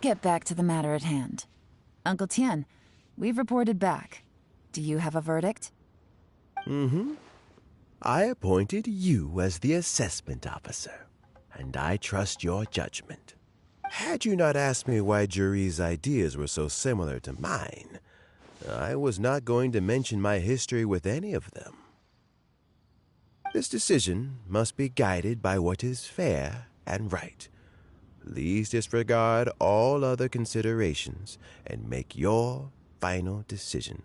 get back to the matter at hand. Uncle Tian, we've reported back. Do you have a verdict? Mm-hmm. I appointed you as the assessment officer, and I trust your judgment. Had you not asked me why Juri's ideas were so similar to mine, I was not going to mention my history with any of them. This decision must be guided by what is fair and right. Please disregard all other considerations and make your final decision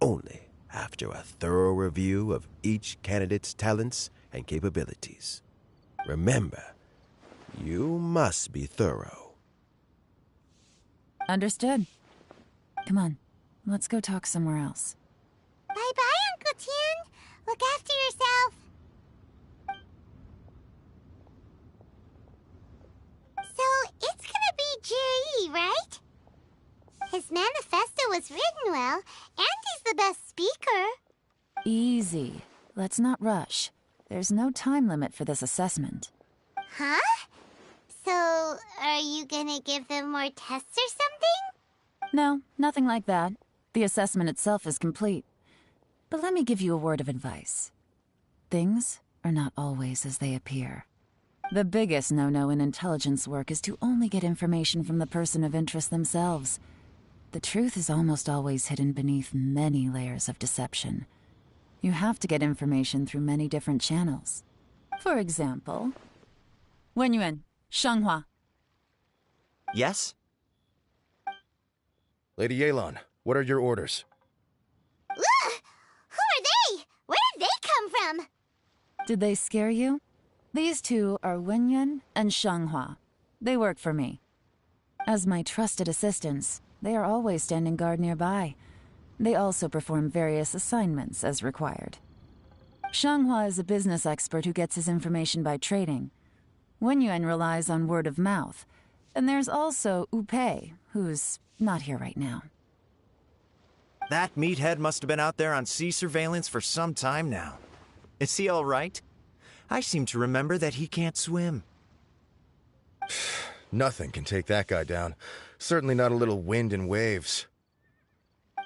only after a thorough review of each candidate's talents and capabilities. Remember, you must be thorough. Understood. Come on, let's go talk somewhere else. Bye-bye, Uncle Tian. Look after yourself. So, it's gonna be Jerry, right? His manifesto was written well, and he's the best speaker. Easy. Let's not rush. There's no time limit for this assessment. Huh? So, are you gonna give them more tests or something? No, nothing like that. The assessment itself is complete. But let me give you a word of advice. Things are not always as they appear. The biggest no-no in intelligence work is to only get information from the person of interest themselves. The truth is almost always hidden beneath many layers of deception. You have to get information through many different channels. For example, Wenyuan, Shanghua. Yes? Lady Yelan, what are your orders? Ugh! Who are they? Where did they come from? Did they scare you? These two are Wenyuan and Shanghua. They work for me. As my trusted assistants, they are always standing guard nearby. They also perform various assignments as required. Shanghua is a business expert who gets his information by trading. Wenyuan relies on word of mouth. And there's also Upei, who's not here right now. That meathead must have been out there on sea surveillance for some time now. Is he all right? I seem to remember that he can't swim. Nothing can take that guy down. Certainly not a little wind and waves.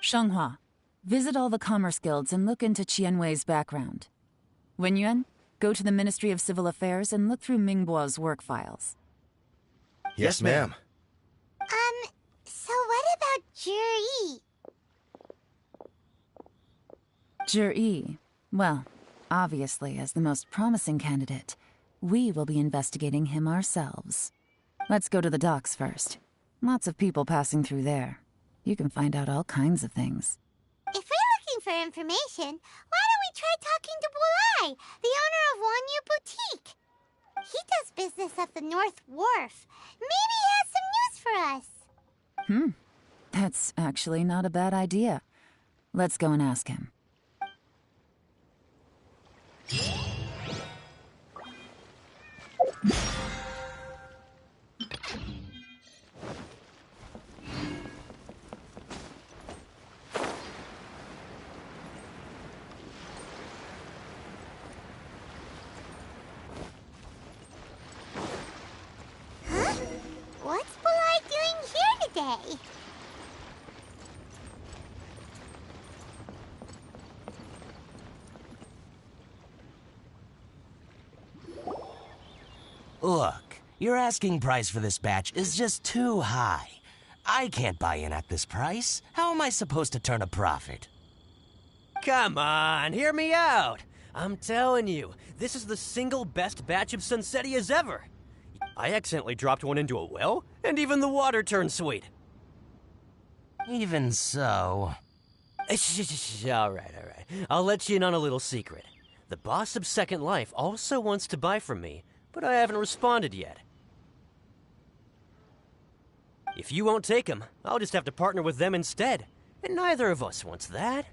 Shanghua, visit all the commerce guilds and look into Qianwei's background. Wenyuan, go to the Ministry of Civil Affairs and look through Mingbo's work files. Yes, ma'am. So what about Juri? Juri, well, obviously, as the most promising candidate, we will be investigating him ourselves. Let's go to the docks first. Lots of people passing through there. You can find out all kinds of things. If we're looking for information, why don't we try talking to Bulai, the owner of Wanyu Boutique? He does business at the North Wharf. Maybe he has some news for us. That's actually not a bad idea. Let's go and ask him. Huh? What's Bulai doing here today? Look, your asking price for this batch is just too high. I can't buy in at this price. How am I supposed to turn a profit? Come on, hear me out. I'm telling you, this is the single best batch of Sunsettias ever. I accidentally dropped one into a well, and even the water turned sweet. Even so... All right. I'll let you in on a little secret. The boss of Second Life also wants to buy from me, but I haven't responded yet. If you won't take him, I'll just have to partner with them instead. And neither of us wants that.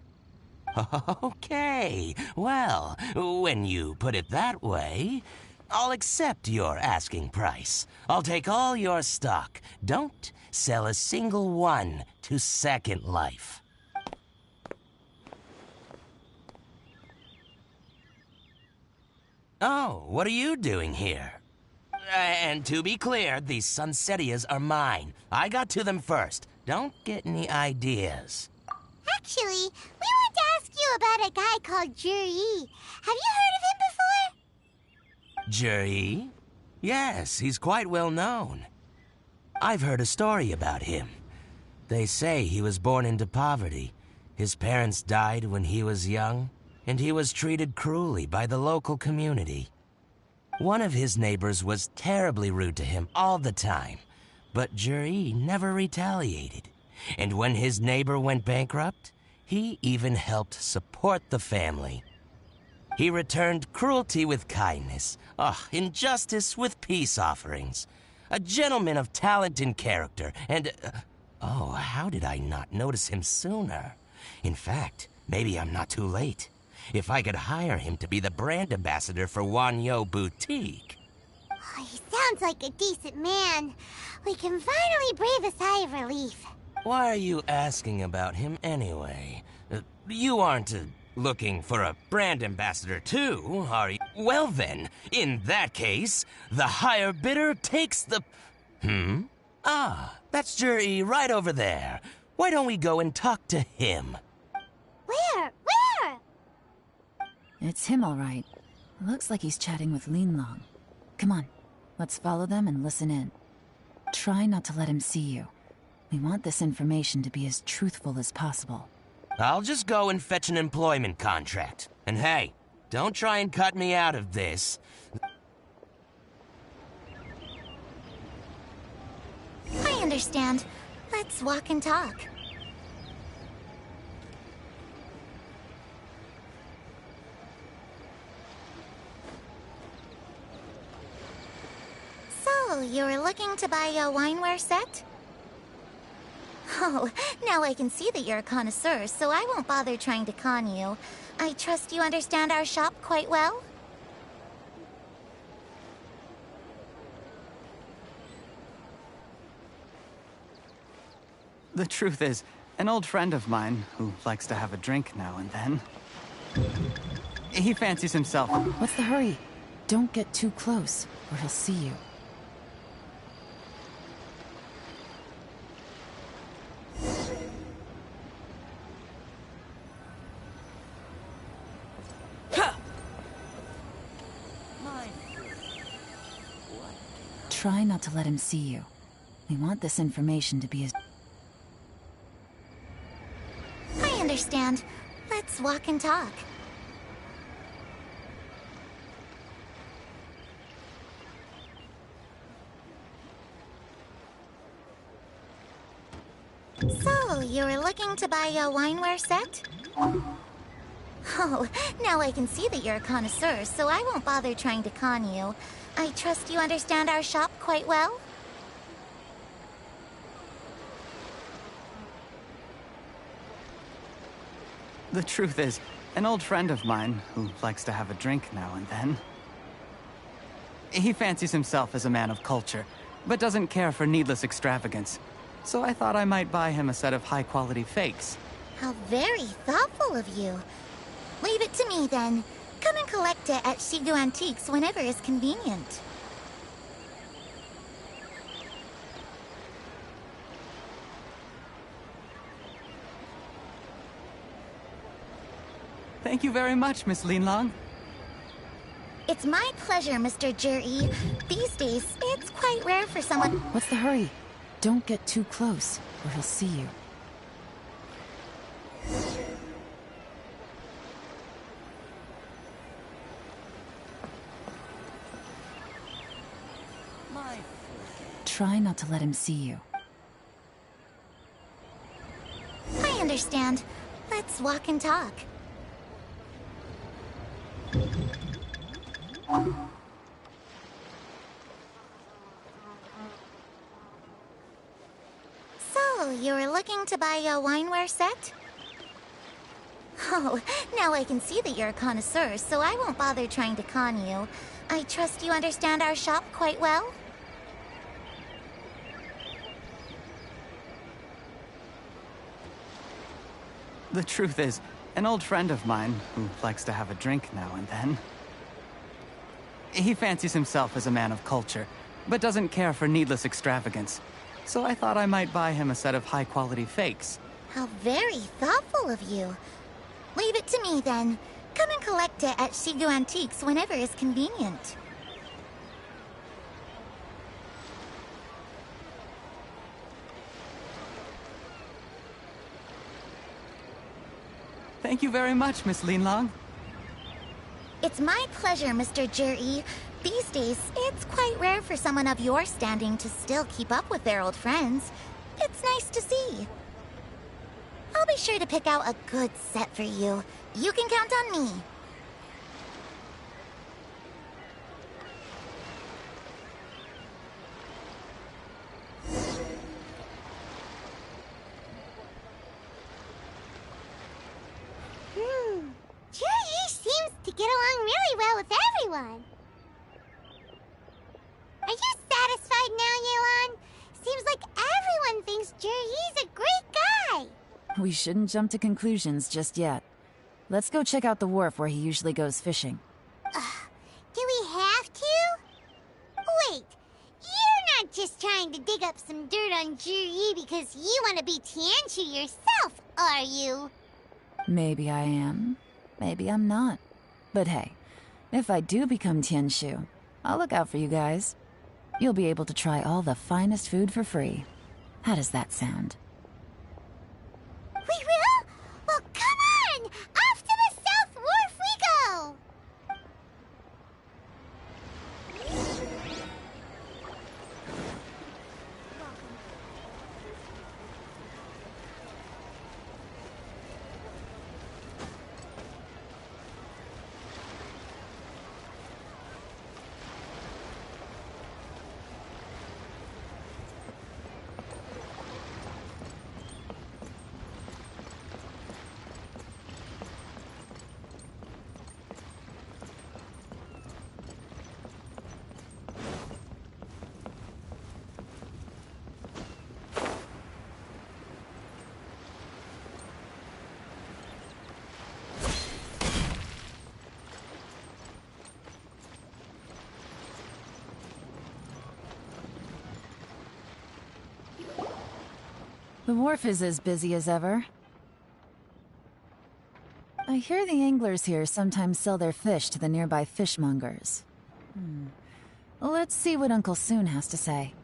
Okay, well, when you put it that way, I'll accept your asking price. I'll take all your stock. Don't sell a single one to Second Life. Oh, what are you doing here? And to be clear, these Sunsetias are mine. I got to them first. Don't get any ideas. Actually, we want to ask you about a guy called Juri. Have you heard of him before? Juri? Yes, he's quite well known. I've heard a story about him. They say he was born into poverty. His parents died when he was young, and he was treated cruelly by the local community. One of his neighbors was terribly rude to him all the time, but Juri never retaliated. And when his neighbor went bankrupt, he even helped support the family. He returned cruelty with kindness, injustice with peace offerings. A gentleman of talent and character, and... how did I not notice him sooner? In fact, maybe I'm not too late. If I could hire him to be the brand ambassador for Wanyo Boutique. Oh, he sounds like a decent man. We can finally breathe a sigh of relief. Why are you asking about him anyway? You aren't looking for a brand ambassador too, are you? Well then, in that case, the higher bidder takes the... That's Juri right over there. Why don't we go and talk to him? Where? It's him, all right. Looks like he's chatting with Linlong. Come on, let's follow them and listen in. Try not to let him see you. We want this information to be as truthful as possible. I'll just go and fetch an employment contract. And hey, don't try and cut me out of this. I understand. Let's walk and talk. So, you were looking to buy a wineware set? Oh, now I can see that you're a connoisseur, so I won't bother trying to con you. I trust you understand our shop quite well? The truth is, an old friend of mine, who likes to have a drink now and then, he fancies himself... What's the hurry? Don't get too close, or he'll see you. Try not to let him see you. We want this information to be as... I understand. Let's walk and talk. So, you were looking to buy a wineware set? Oh, now I can see that you're a connoisseur, so I won't bother trying to con you. I trust you understand our shop quite well? The truth is, an old friend of mine, who likes to have a drink now and then, he fancies himself as a man of culture, but doesn't care for needless extravagance. So I thought I might buy him a set of high-quality fakes. How very thoughtful of you. Leave it to me, then. Come and collect it at Shigu Antiques whenever is convenient. Thank you very much, Miss Linlong. It's my pleasure, Mr. Juri. These days, it's quite rare for someone... What's the hurry? Don't get too close, or he'll see you. Try not to let him see you. I understand. Let's walk and talk. So, you were looking to buy a wineware set? Oh, now I can see that you're a connoisseur, so I won't bother trying to con you. I trust you understand our shop quite well? The truth is, an old friend of mine, who likes to have a drink now and then, He fancies himself as a man of culture, but doesn't care for needless extravagance. So I thought I might buy him a set of high-quality fakes. How very thoughtful of you. Leave it to me, then. Come and collect it at Shigu Antiques whenever is convenient. Thank you very much, Miss Linlong. It's my pleasure, Mr. Juri. These days, it's quite rare for someone of your standing to still keep up with their old friends. It's nice to see. I'll be sure to pick out a good set for you. You can count on me. Juri seems to get along really well with everyone. Are you satisfied now, Yelan? Seems like everyone thinks Juri's a great guy. We shouldn't jump to conclusions just yet. Let's go check out the wharf where he usually goes fishing. Do we have to? Wait, you're not just trying to dig up some dirt on Juri because you want to be Tianshu yourself, are you? Maybe I am. Maybe I'm not. But hey, if I do become Tianshu, I'll look out for you guys. You'll be able to try all the finest food for free. How does that sound? We will? Well, come on! Off to the South Wharf we go! The wharf is as busy as ever. I hear the anglers here sometimes sell their fish to the nearby fishmongers. Let's see what Uncle Soon has to say.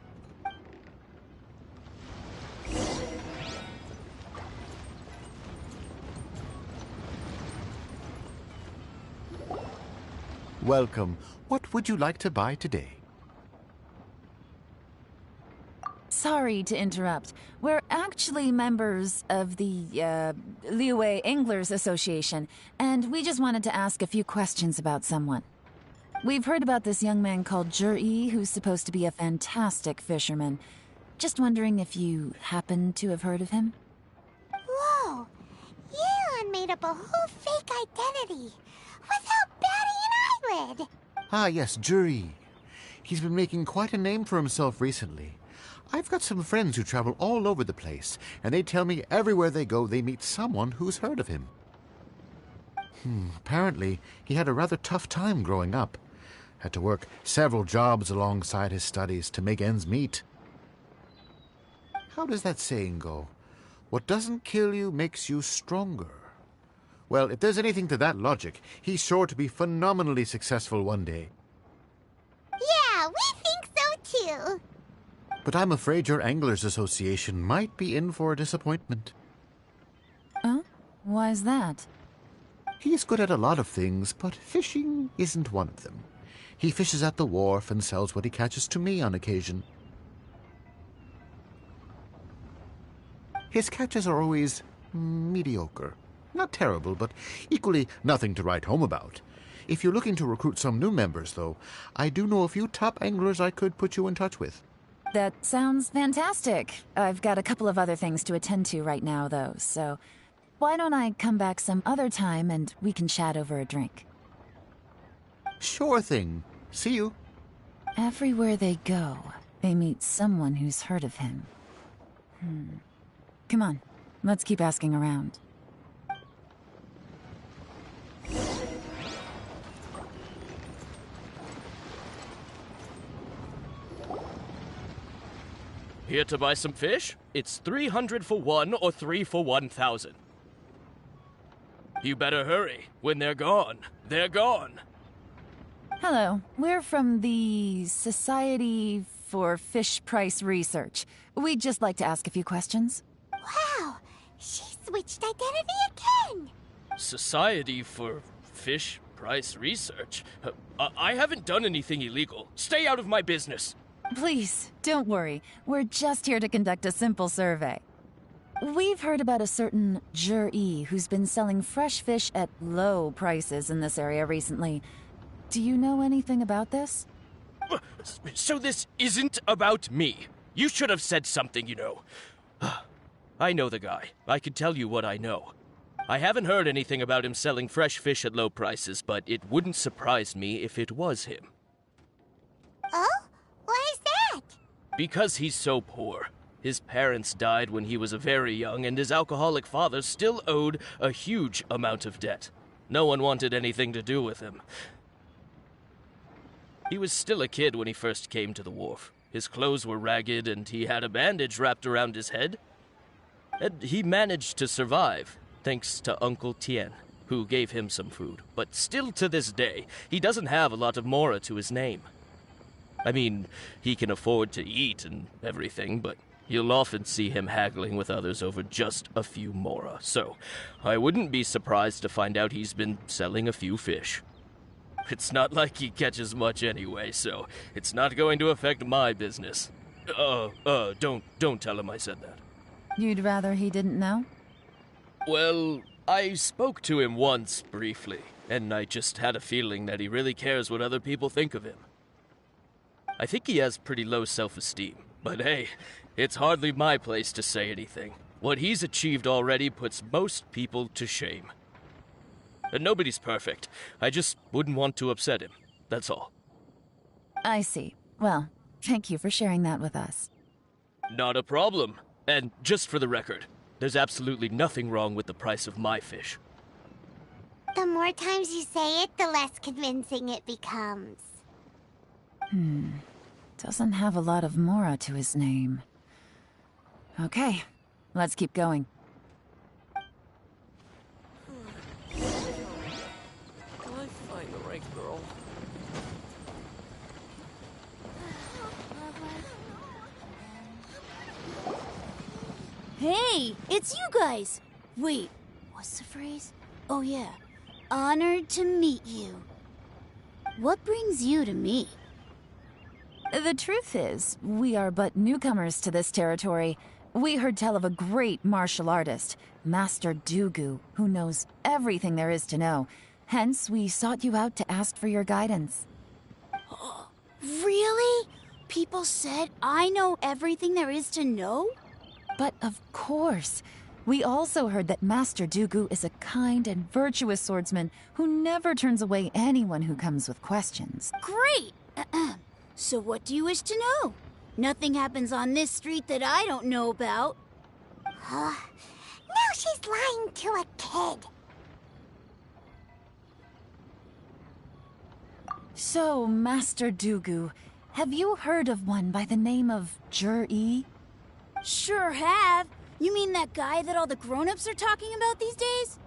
Welcome. What would you like to buy today? Sorry to interrupt. We're actually members of the, Liyue Anglers Association, and we just wanted to ask a few questions about someone. We've heard about this young man called Juri, who's supposed to be a fantastic fisherman. Just wondering if you happen to have heard of him? Whoa! Yelan made up a whole fake identity without batting an eyelid! Ah, yes, Juri. He's been making quite a name for himself recently. I've got some friends who travel all over the place, and they tell me everywhere they go they meet someone who's heard of him. Apparently, he had a rather tough time growing up. Had to work several jobs alongside his studies to make ends meet. How does that saying go? What doesn't kill you makes you stronger. Well, if there's anything to that logic, he's sure to be phenomenally successful one day. Yeah, we think so too! But I'm afraid your Anglers Association might be in for a disappointment. Oh? Why's that? He's good at a lot of things, but fishing isn't one of them. He fishes at the wharf and sells what he catches to me on occasion. His catches are always mediocre. Not terrible, but equally nothing to write home about. If you're looking to recruit some new members, though, I do know a few top anglers I could put you in touch with. That sounds fantastic. I've got a couple of other things to attend to right now, though, so why don't I come back some other time and we can chat over a drink? Sure thing. See you. Everywhere they go, they meet someone who's heard of him. Come on, let's keep asking around. Here to buy some fish? It's 300 for one or 3 for 1,000. You better hurry. When they're gone, they're gone. Hello, we're from the Society for Fish Price Research. We'd just like to ask a few questions. Wow, she switched identity again. Society for Fish Price Research? I haven't done anything illegal. Stay out of my business. Please, don't worry. We're just here to conduct a simple survey. We've heard about a certain Jur-E who's been selling fresh fish at low prices in this area recently. Do you know anything about this? So this isn't about me. You should have said something, you know. I know the guy. I can tell you what I know. I haven't heard anything about him selling fresh fish at low prices, but it wouldn't surprise me if it was him. Oh? Why is that? Because he's so poor. His parents died when he was very young, and his alcoholic father still owed a huge amount of debt. No one wanted anything to do with him. He was still a kid when he first came to the wharf. His clothes were ragged, and he had a bandage wrapped around his head. And he managed to survive, thanks to Uncle Tien, who gave him some food. But still to this day, he doesn't have a lot of mora to his name. I mean, he can afford to eat and everything, but you'll often see him haggling with others over just a few mora. So, I wouldn't be surprised to find out he's been selling a few fish. It's not like he catches much anyway, so it's not going to affect my business. Don't tell him I said that. You'd rather he didn't know? Well, I spoke to him once, briefly, and I just had a feeling that he really cares what other people think of him. I think he has pretty low self-esteem, but hey, it's hardly my place to say anything. What he's achieved already puts most people to shame. And nobody's perfect. I just wouldn't want to upset him, that's all. I see. Well, thank you for sharing that with us. Not a problem. And just for the record, there's absolutely nothing wrong with the price of my fish. The more times you say it, the less convincing it becomes. Doesn't have a lot of mora to his name. Okay, let's keep going. Will I find the right girl? Hey, it's you guys! Wait, what's the phrase? Oh yeah, honored to meet you. What brings you to me? The truth is, we are but newcomers to this territory. We heard tell of a great martial artist, Master Dugu, who knows everything there is to know. Hence, we sought you out to ask for your guidance. Really? People said I know everything there is to know? But of course. We also heard that Master Dugu is a kind and virtuous swordsman who never turns away anyone who comes with questions. Great! So what do you wish to know? Nothing happens on this street that I don't know about. Now she's lying to a kid. So, Master Dugu, have you heard of one by the name of Jur-E? Sure have. You mean that guy that all the grown-ups are talking about these days?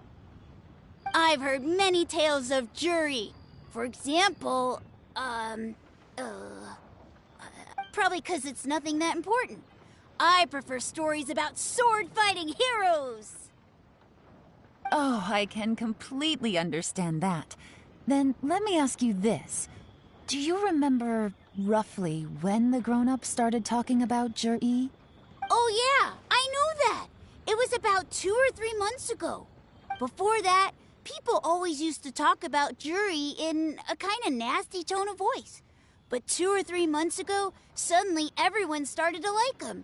I've heard many tales of Jur-E. For example, probably 'cause it's nothing that important. I prefer stories about sword-fighting heroes. Oh, I can completely understand that. Then let me ask you this. Do you remember roughly when the grown-ups started talking about Jur-E? Oh yeah, I know that. It was about 2 or 3 months ago. Before that, people always used to talk about Jur-E in a kind of nasty tone of voice. But 2 or 3 months ago, suddenly everyone started to like him.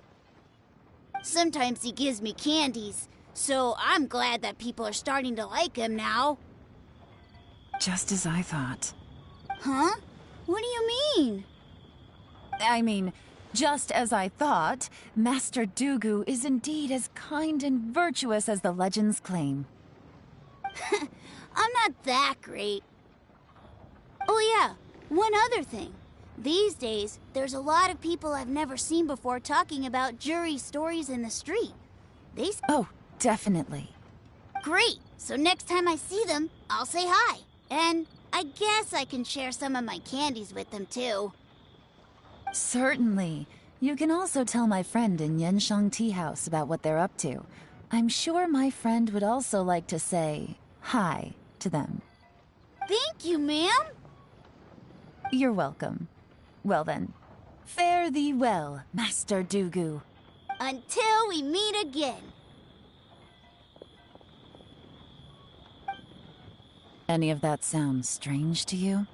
Sometimes he gives me candies, so I'm glad that people are starting to like him now. Just as I thought. Huh? What do you mean? I mean, just as I thought, Master Dugu is indeed as kind and virtuous as the legends claim. I'm not that great. Oh yeah, one other thing. These days, there's a lot of people I've never seen before talking about jury stories in the street. Oh, definitely. Great! So next time I see them, I'll say hi. And I guess I can share some of my candies with them, too. Certainly. You can also tell my friend in Yenshang Tea House about what they're up to. I'm sure my friend would also like to say hi to them. Thank you, ma'am. You're welcome. Well then, fare thee well, Master Dugu. Until we meet again. Any of that sound strange to you?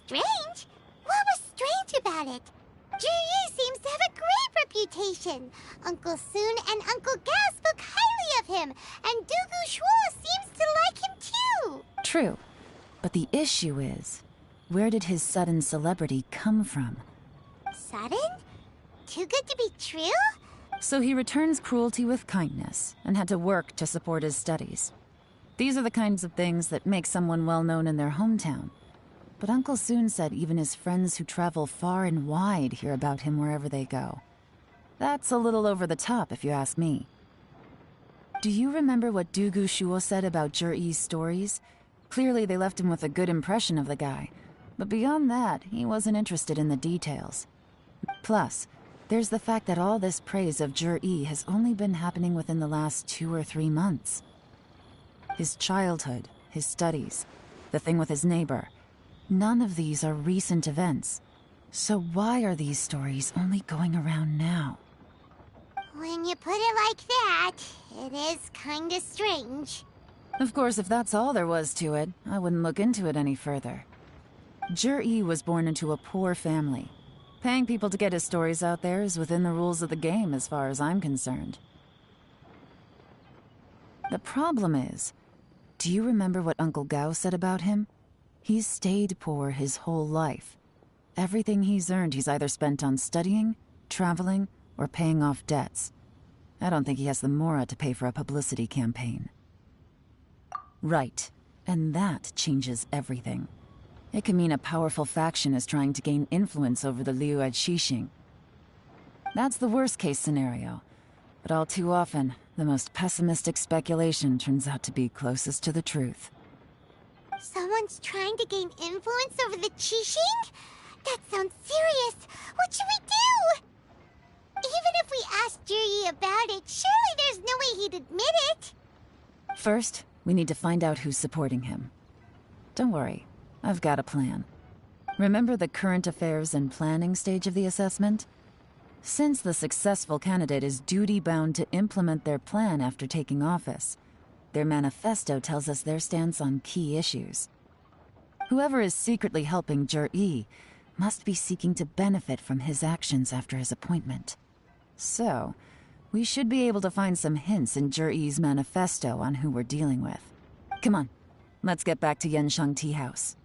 Strange? What was strange about it? Jiri seems to have a great reputation. Uncle Soon and Uncle Gao spoke highly of him, and Dugu Shuo seems to like him too. True. But the issue is, where did his sudden celebrity come from? Sudden? Too good to be true? So he returns cruelty with kindness, and had to work to support his studies. These are the kinds of things that make someone well known in their hometown. But Uncle Soon said even his friends who travel far and wide hear about him wherever they go. That's a little over the top, if you ask me. Do you remember what Dugu Shuo said about Juri's stories? Clearly they left him with a good impression of the guy. But beyond that, he wasn't interested in the details. Plus, there's the fact that all this praise of Juri has only been happening within the last 2 or 3 months. His childhood, his studies, the thing with his neighbor. None of these are recent events. So why are these stories only going around now? When you put it like that, it is kinda strange. Of course, if that's all there was to it, I wouldn't look into it any further. Juri was born into a poor family. Paying people to get his stories out there is within the rules of the game as far as I'm concerned. The problem is, do you remember what Uncle Gao said about him? He's stayed poor his whole life. Everything he's earned he's either spent on studying, traveling, or paying off debts. I don't think he has the mora to pay for a publicity campaign. Right, and that changes everything. It can mean a powerful faction is trying to gain influence over the Liu at Xixing. That's the worst-case scenario. But all too often, the most pessimistic speculation turns out to be closest to the truth. Someone's trying to gain influence over the Qixing? That sounds serious. What should we do? Even if we asked Jiri about it, surely there's no way he'd admit it. First, we need to find out who's supporting him. Don't worry, I've got a plan. Remember the current affairs and planning stage of the assessment? Since the successful candidate is duty-bound to implement their plan after taking office, their manifesto tells us their stance on key issues. Whoever is secretly helping Juri must be seeking to benefit from his actions after his appointment. So, we should be able to find some hints in Juri's manifesto on who we're dealing with. Come on, let's get back to Yenshang Tea House.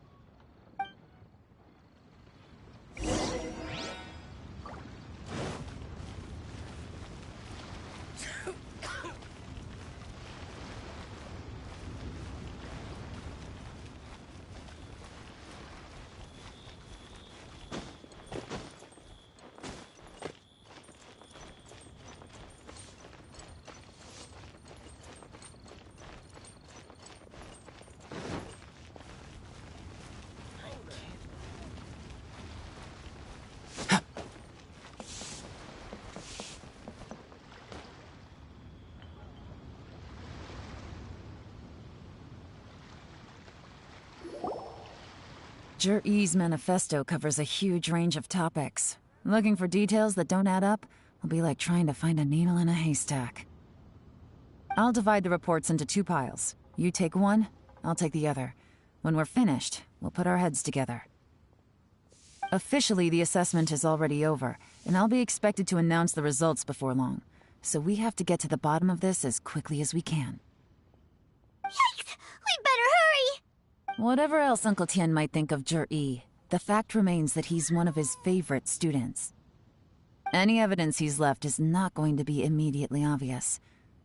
Juri's manifesto covers a huge range of topics. Looking for details that don't add up will be like trying to find a needle in a haystack. I'll divide the reports into 2 piles. You take one, I'll take the other. When we're finished, we'll put our heads together. Officially, the assessment is already over, and I'll be expected to announce the results before long. So we have to get to the bottom of this as quickly as we can. Yikes! We better hurry! Whatever else Uncle Tian might think of Juri, the fact remains that he's one of his favorite students. Any evidence he's left is not going to be immediately obvious.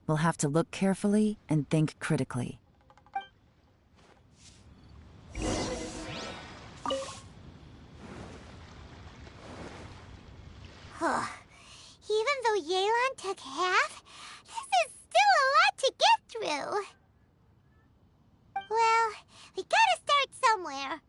We'll have to look carefully and think critically. though Yelan took half, this is still a lot to get through. Well, we gotta start somewhere.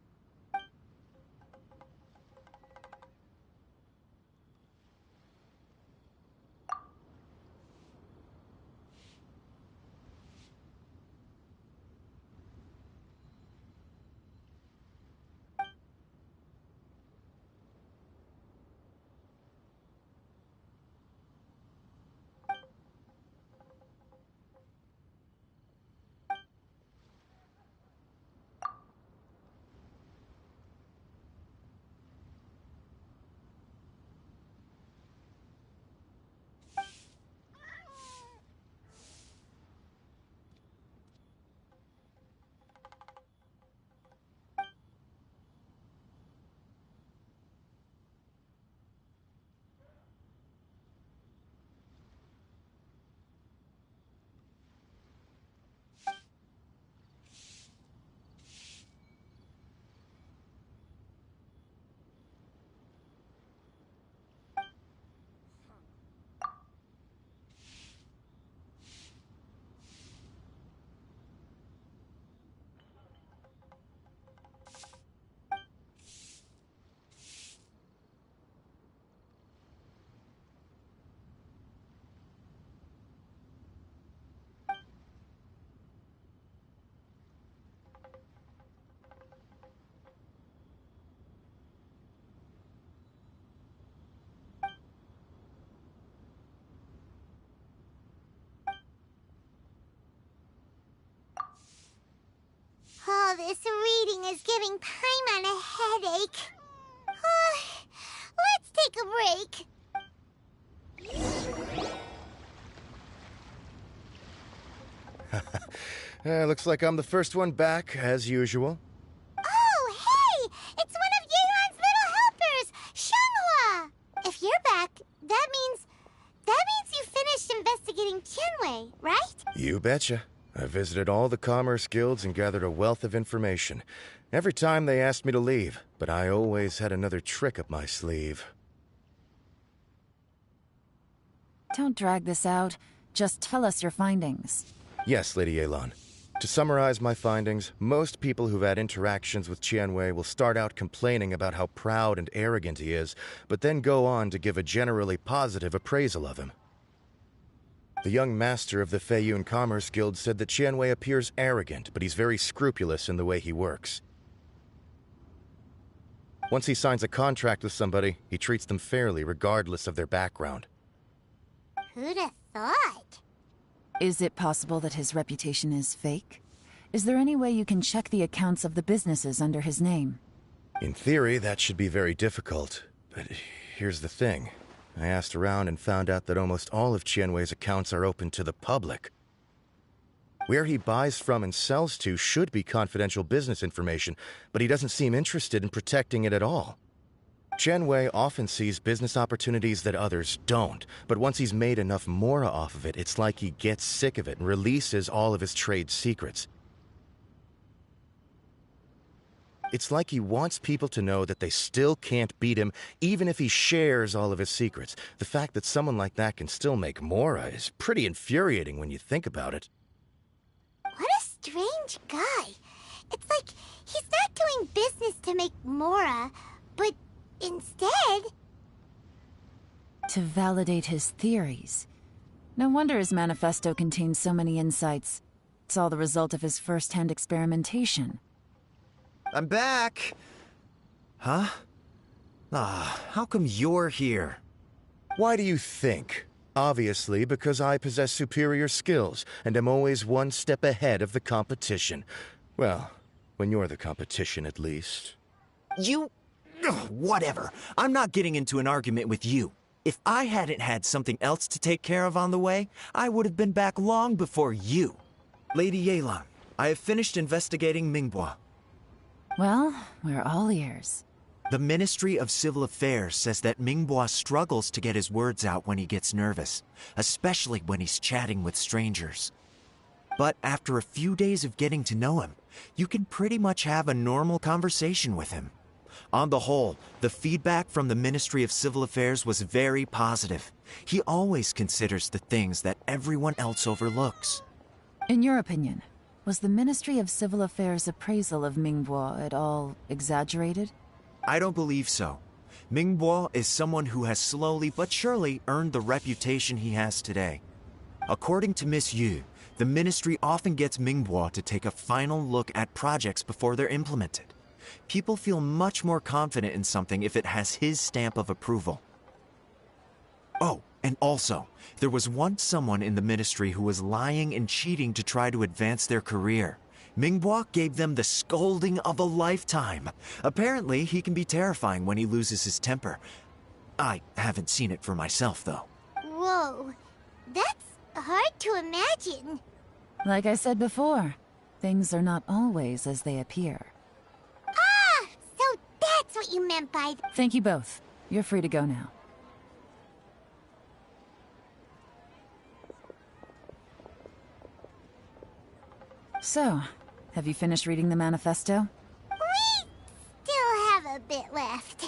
Oh, this reading is giving Paimon a headache. Let's take a break. Looks like I'm the first one back, as usual. Oh, hey! It's one of Yelan's little helpers, Xianghua! If you're back, that means you finished investigating Tianwei, right? You betcha. I visited all the commerce guilds and gathered a wealth of information. Every time they asked me to leave, but I always had another trick up my sleeve. Don't drag this out. Just tell us your findings. Yes, Lady Yelan. To summarize my findings, most people who've had interactions with Tianwei will start out complaining about how proud and arrogant he is, but then go on to give a generally positive appraisal of him. The young master of the Feiyun Commerce Guild said that Tianwei appears arrogant, but he's very scrupulous in the way he works. Once he signs a contract with somebody, he treats them fairly regardless of their background. Who'd have thought? Is it possible that his reputation is fake? Is there any way you can check the accounts of the businesses under his name? In theory, that should be very difficult, but here's the thing. I asked around and found out that almost all of Tianwei's accounts are open to the public. Where he buys from and sells to should be confidential business information, but he doesn't seem interested in protecting it at all. Tianwei often sees business opportunities that others don't, but once he's made enough mora off of it, it's like he gets sick of it and releases all of his trade secrets. It's like he wants people to know that they still can't beat him, even if he shares all of his secrets. The fact that someone like that can still make mora is pretty infuriating when you think about it. What a strange guy. It's like he's not doing business to make mora, but instead... to validate his theories. No wonder his manifesto contains so many insights. It's all the result of his first-hand experimentation. I'm back! Huh? How come you're here? Why do you think? Obviously, because I possess superior skills, and am always one step ahead of the competition. Well, when you're the competition, at least. You... whatever. I'm not getting into an argument with you. If I hadn't had something else to take care of on the way, I would have been back long before you. Lady Yelan, I have finished investigating Mingbua. Well, we're all ears. The Ministry of Civil Affairs says that Mingbua struggles to get his words out when he gets nervous, especially when he's chatting with strangers. But after a few days of getting to know him, you can pretty much have a normal conversation with him. On the whole, the feedback from the Ministry of Civil Affairs was very positive. He always considers the things that everyone else overlooks. In your opinion, was the Ministry of Civil Affairs' appraisal of Mingbo at all exaggerated? I don't believe so. Mingbo is someone who has slowly but surely earned the reputation he has today. According to Miss Yu, the Ministry often gets Mingbo to take a final look at projects before they're implemented. People feel much more confident in something if it has his stamp of approval. Oh, and also, there was once someone in the Ministry who was lying and cheating to try to advance their career. Mingbo gave them the scolding of a lifetime. Apparently, he can be terrifying when he loses his temper. I haven't seen it for myself, though. Whoa, that's hard to imagine. Like I said before, things are not always as they appear. Ah, so that's what you meant by... Thank you both. You're free to go now. So, have you finished reading the manifesto? We still have a bit left.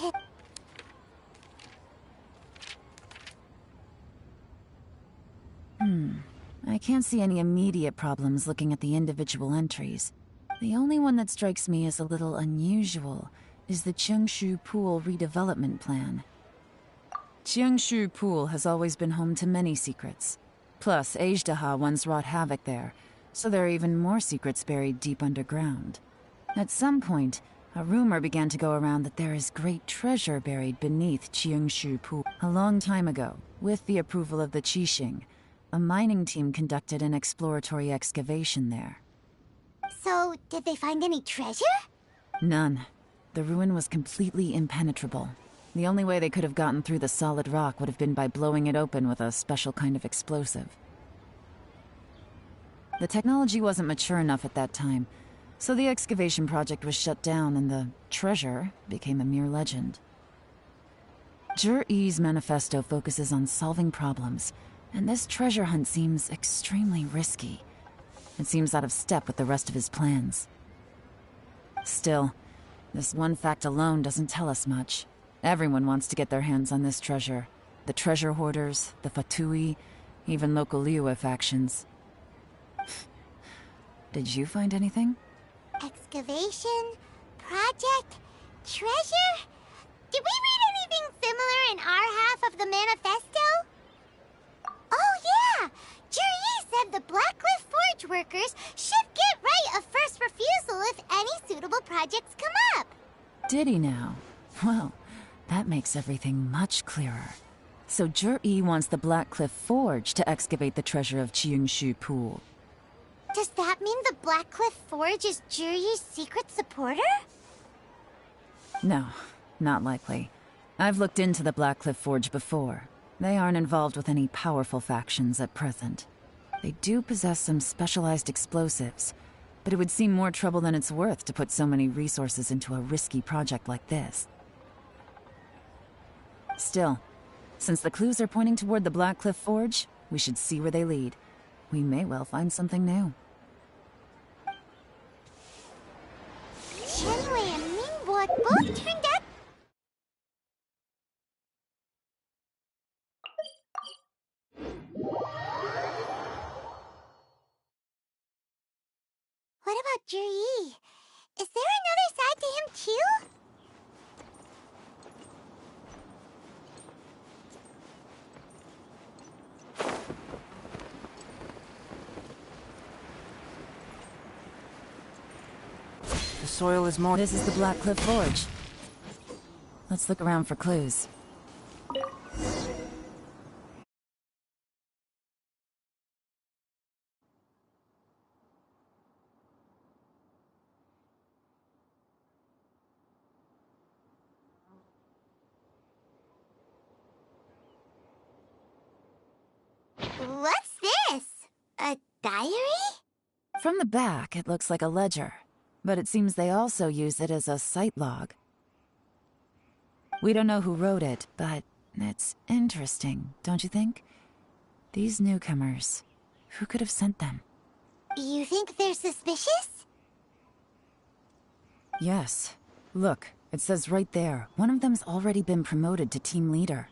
I can't see any immediate problems looking at the individual entries. The only one that strikes me as a little unusual is the Cheongshu Pool redevelopment plan. Cheongshu Pool has always been home to many secrets. Plus, Ajdaha once wrought havoc there, so there are even more secrets buried deep underground. At some point, a rumor began to go around that there is great treasure buried beneath Cheongshu Pool. A long time ago, with the approval of the Qixing, a mining team conducted an exploratory excavation there. So, did they find any treasure? None. The ruin was completely impenetrable. The only way they could have gotten through the solid rock would have been by blowing it open with a special kind of explosive. The technology wasn't mature enough at that time, so the excavation project was shut down and the treasure became a mere legend. Jur-E's manifesto focuses on solving problems, and this treasure hunt seems extremely risky. It seems out of step with the rest of his plans. Still, this one fact alone doesn't tell us much. Everyone wants to get their hands on this treasure. The treasure hoarders, the Fatui, even local Liyue factions. Did you find anything? Excavation? Project? Treasure? Did we read anything similar in our half of the manifesto? Oh yeah! Jur-E said the Blackcliff Forge workers should get right of first refusal if any suitable projects come up. Did he now? Well, that makes everything much clearer. So Jur-E wants the Blackcliff Forge to excavate the treasure of Cheongshu Pool. Does that mean the Blackcliff Forge is Jur-E's secret supporter? No, not likely. I've looked into the Blackcliff Forge before. They aren't involved with any powerful factions at present. They do possess some specialized explosives, but it would seem more trouble than it's worth to put so many resources into a risky project like this. Still, since the clues are pointing toward the Blackcliff Forge, we should see where they lead. We may well find something new. Shenwei and Mingbo both turned out... What about Jur-E? Is there another side to him too? The soil is more... This is the Blackcliff Forge. Let's look around for clues. What's this? A diary? From the back, it looks like a ledger, but it seems they also use it as a site log. We don't know who wrote it, but it's interesting, don't you think? These newcomers, who could have sent them? You think they're suspicious? Yes. Look, It says right there, one of them's already been promoted to team leader.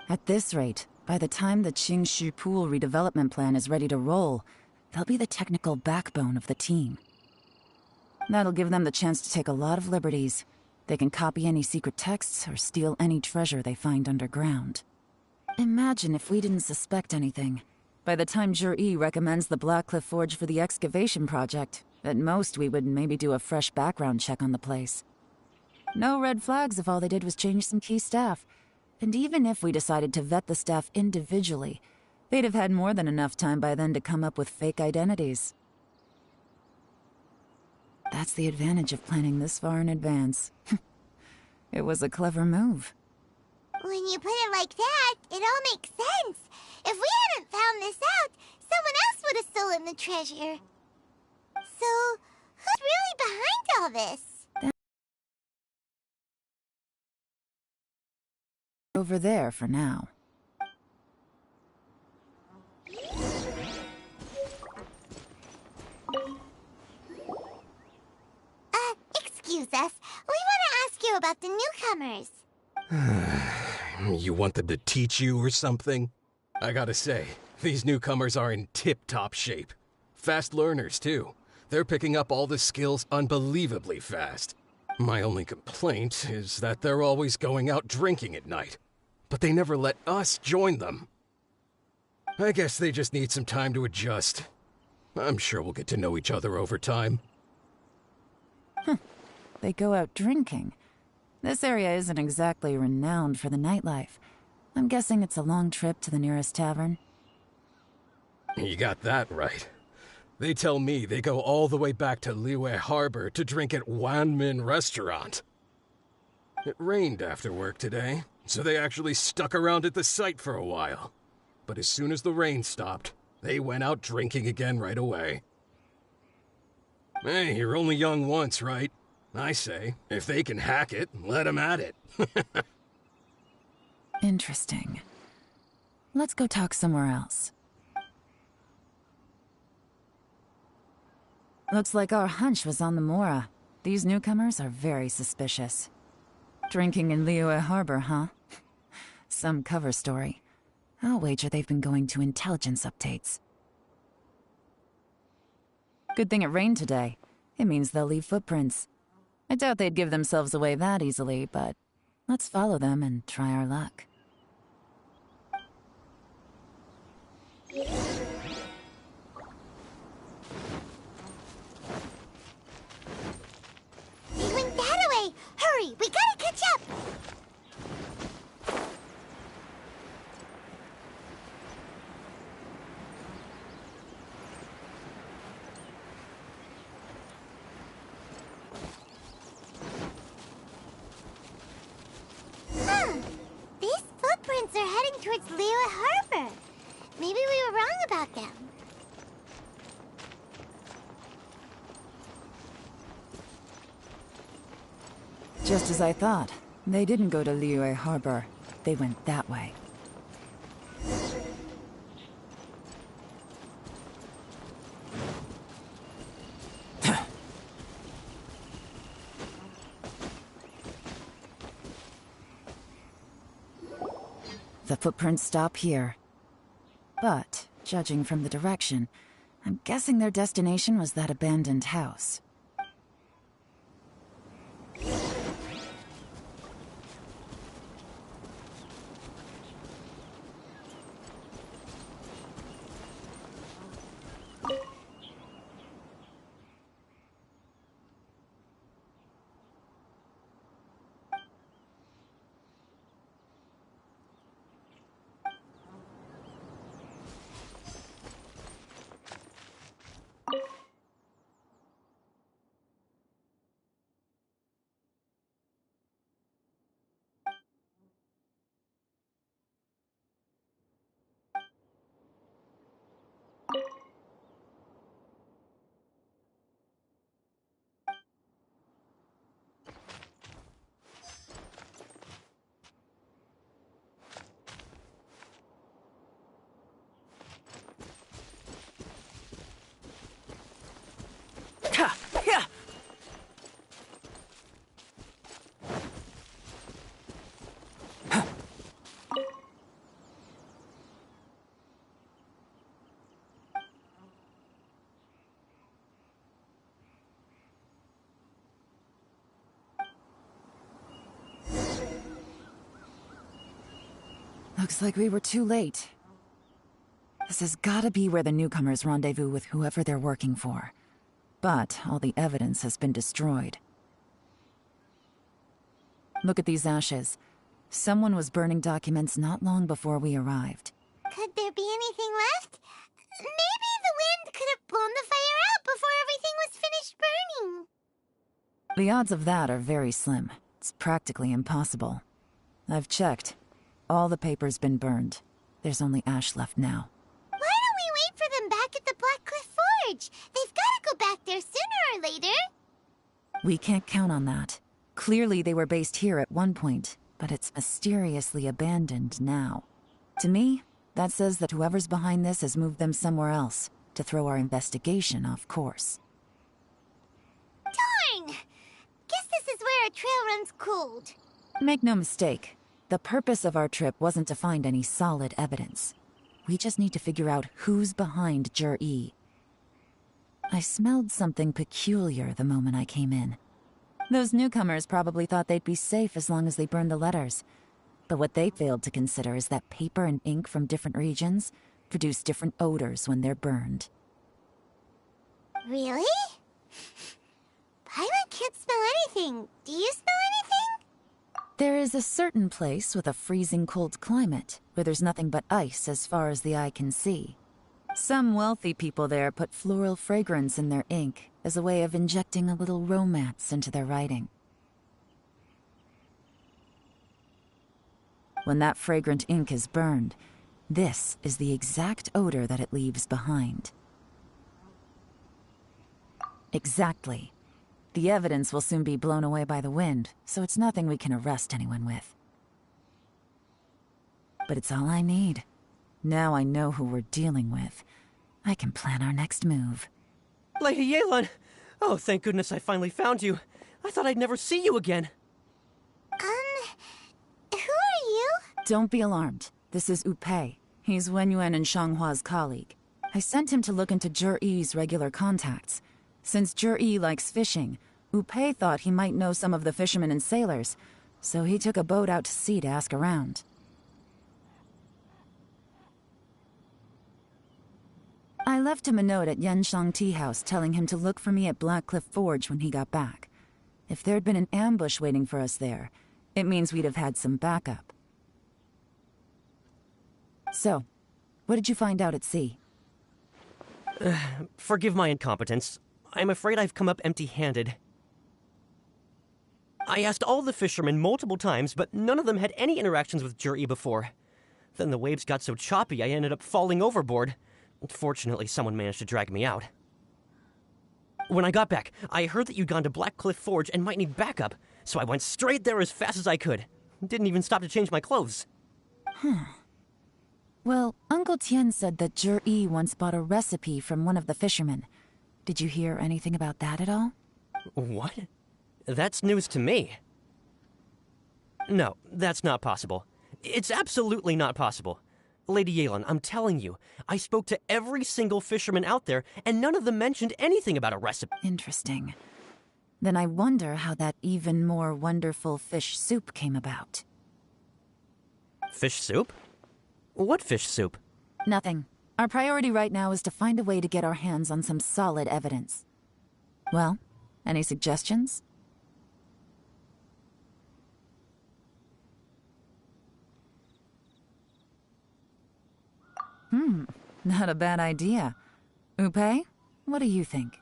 At this rate, by the time the Qingshu Pool redevelopment plan is ready to roll, they'll be the technical backbone of the team. That'll give them the chance to take a lot of liberties. They can copy any secret texts or steal any treasure they find underground. Imagine if we didn't suspect anything. By the time Jur-E recommends the Blackcliff Forge for the excavation project, at most we would maybe do a fresh background check on the place. No red flags if all they did was change some key staff. And even if we decided to vet the staff individually, they'd have had more than enough time by then to come up with fake identities. That's the advantage of planning this far in advance. It was a clever move. When you put it like that, it all makes sense. If we hadn't found this out, someone else would have stolen the treasure. So, who's really behind all this? Over there for now. Excuse us. We want to ask you about the newcomers. You want them to teach you or something? I gotta say, these newcomers are in tip-top shape. Fast learners, too. They're picking up all the skills unbelievably fast. My only complaint is that they're always going out drinking at night. But they never let us join them. I guess they just need some time to adjust. I'm sure we'll get to know each other over time. They go out drinking. This area isn't exactly renowned for the nightlife. I'm guessing it's a long trip to the nearest tavern. You got that right. They tell me they go all the way back to Liyue Harbor to drink at Wanmin Restaurant. It rained after work today, so they actually stuck around at the site for a while. But as soon as the rain stopped, they went out drinking again right away. Hey, you're only young once, right? I say, if they can hack it, let them at it. Interesting. Let's go talk somewhere else. Looks like our hunch was on the Mora. These newcomers are very suspicious. Drinking in Liyue Harbor, huh? Some cover story. I'll wager they've been going to intelligence updates. Good thing it rained today. It means they'll leave footprints. I doubt they'd give themselves away that easily, but let's follow them and try our luck. They went that way! Hurry, we gotta catch up! These footprints are heading towards Liyue Harbor. Maybe we were wrong about them. Just as I thought. They didn't go to Liyue Harbor. They went that way. The footprints stop here. But, judging from the direction, I'm guessing their destination was that abandoned house. Looks like we were too late. This has gotta be where the newcomers rendezvous with whoever they're working for. But all the evidence has been destroyed. Look at these ashes. Someone was burning documents not long before we arrived. Could there be anything left? Maybe the wind could have blown the fire out before everything was finished burning. The odds of that are very slim. It's practically impossible. I've checked. All the paper's been burned. There's only ash left now. Why don't we wait for them back at the Black Cliff Forge? They've got to go back there sooner or later. We can't count on that. Clearly they were based here at one point, but it's mysteriously abandoned now. To me, that says that whoever's behind this has moved them somewhere else to throw our investigation off course. Darn! Guess this is where our trail runs cold. Make no mistake, the purpose of our trip wasn't to find any solid evidence. We just need to figure out who's behind Jur-E. I smelled something peculiar the moment I came in. Those newcomers probably thought they'd be safe as long as they burned the letters. But what they failed to consider is that paper and ink from different regions produce different odors when they're burned. Really? Paimon can't smell anything. Do you smell anything? There is a certain place with a freezing cold climate where there's nothing but ice as far as the eye can see. Some wealthy people there put floral fragrance in their ink as a way of injecting a little romance into their writing. When that fragrant ink is burned, this is the exact odor that it leaves behind. Exactly. The evidence will soon be blown away by the wind, so it's nothing we can arrest anyone with. But it's all I need. Now I know who we're dealing with. I can plan our next move. Lady Yelan! Oh, thank goodness I finally found you. I thought I'd never see you again. Who are you? Don't be alarmed. This is Upei. He's Wenyuan and Shanghua's colleague. I sent him to look into Jur-E's regular contacts. Since Jur-E likes fishing, Upei thought he might know some of the fishermen and sailors, so he took a boat out to sea to ask around. I left him a note at Yanshang Tea House telling him to look for me at Black Cliff Forge when he got back. If there'd been an ambush waiting for us there, it means we'd have had some backup. So, what did you find out at sea? Forgive my incompetence. I'm afraid I've come up empty-handed. I asked all the fishermen multiple times, but none of them had any interactions with Jur-E before. Then the waves got so choppy I ended up falling overboard. Fortunately, someone managed to drag me out. When I got back, I heard that you'd gone to Black Cliff Forge and might need backup, so I went straight there as fast as I could. Didn't even stop to change my clothes. Well, Uncle Tien said that Jur-E once bought a recipe from one of the fishermen. Did you hear anything about that at all? What? That's news to me. No, that's not possible. It's absolutely not possible. Lady Yelan, I'm telling you, I spoke to every single fisherman out there, and none of them mentioned anything about a recipe. Interesting. Then I wonder how that even more wonderful fish soup came about. Fish soup? What fish soup? Nothing. Our priority right now is to find a way to get our hands on some solid evidence. Well, any suggestions? Not a bad idea. Upei, what do you think?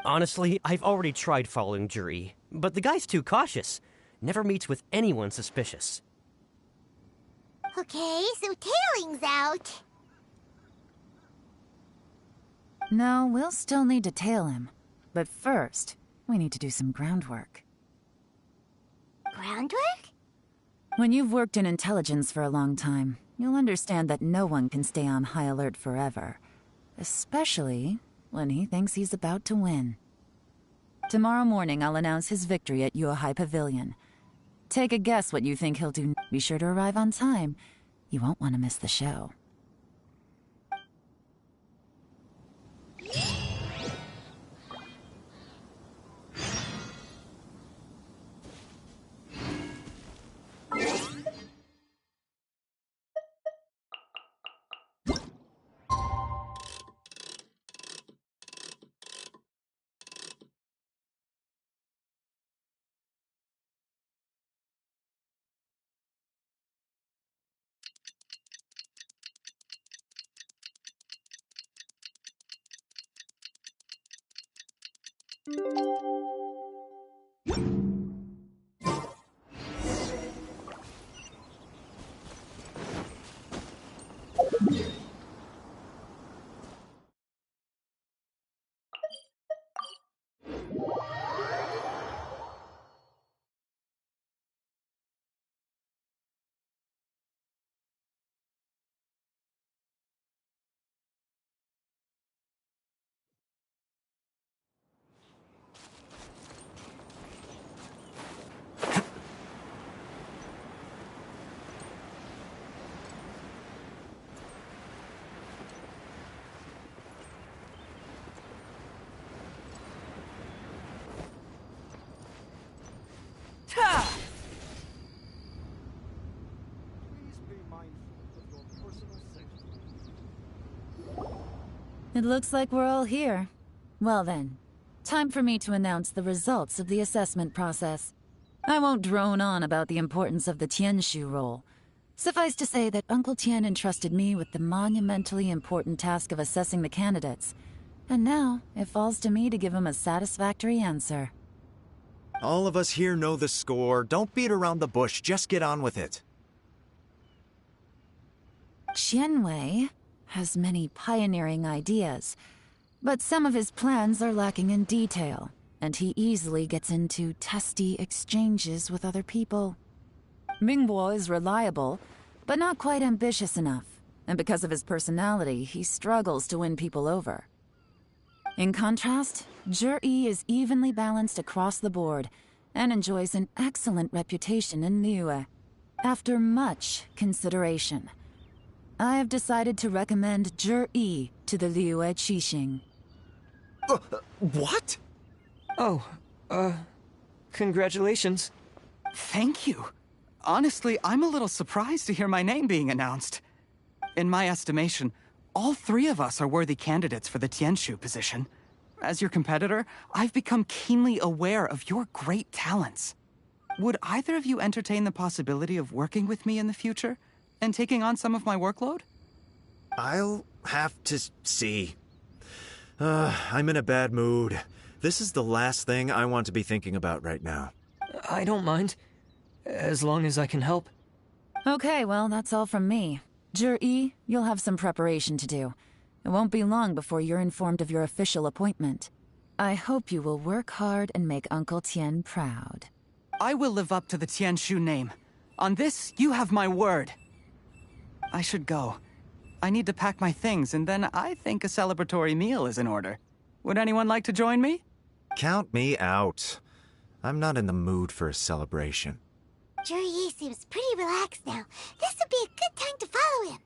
Honestly, I've already tried following Jur-E, but the guy's too cautious. Never meets with anyone suspicious. Okay, so tailing's out. No, we'll still need to tail him. But first, we need to do some groundwork. Groundwork? When you've worked in intelligence for a long time, you'll understand that no one can stay on high alert forever. Especially when he thinks he's about to win. Tomorrow morning, I'll announce his victory at Yuehai Pavilion. Take a guess what you think he'll do. Be sure to arrive on time. You won't want to miss the show. It looks like we're all here. Well then, time for me to announce the results of the assessment process. I won't drone on about the importance of the Tianshu role. Suffice to say that Uncle Tien entrusted me with the monumentally important task of assessing the candidates. And now, it falls to me to give him a satisfactory answer. All of us here know the score. Don't beat around the bush, just get on with it. Qianwei has many pioneering ideas, but some of his plans are lacking in detail, and he easily gets into testy exchanges with other people. Mingbo is reliable, but not quite ambitious enough, and because of his personality, he struggles to win people over. In contrast, Zhi is evenly balanced across the board, and enjoys an excellent reputation in Liyue. After much consideration, I have decided to recommend Zhi to the Liyue Qixing. What? Oh, congratulations. Thank you. Honestly, I'm a little surprised to hear my name being announced. In my estimation, all three of us are worthy candidates for the Tianshu position. As your competitor, I've become keenly aware of your great talents. Would either of you entertain the possibility of working with me in the future and taking on some of my workload? I'll have to see. I'm in a bad mood. This is the last thing I want to be thinking about right now. I don't mind, as long as I can help. Okay, well, that's all from me. Zhi, you'll have some preparation to do. It won't be long before you're informed of your official appointment. I hope you will work hard and make Uncle Tien proud. I will live up to the Tianshu name. On this, you have my word. I should go. I need to pack my things, and then I think a celebratory meal is in order. Would anyone like to join me? Count me out. I'm not in the mood for a celebration. Zhi seems pretty relaxed now. This would be a good time to follow him.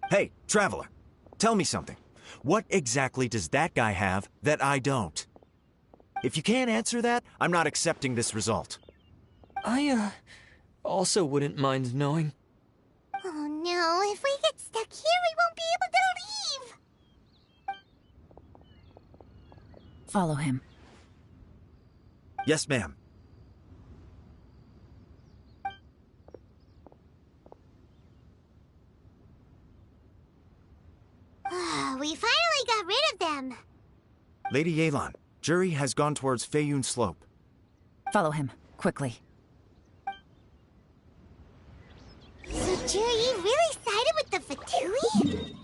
Hey, Traveler, tell me something. What exactly does that guy have that I don't? If you can't answer that, I'm not accepting this result. I, also wouldn't mind knowing. Oh no, if we get stuck here, we won't be able to leave! Follow him. Yes, ma'am. We finally got rid of them. Lady Yelan, Zhi has gone towards Feiyun Slope. Follow him, quickly. So Zhi really sided with the Fatui?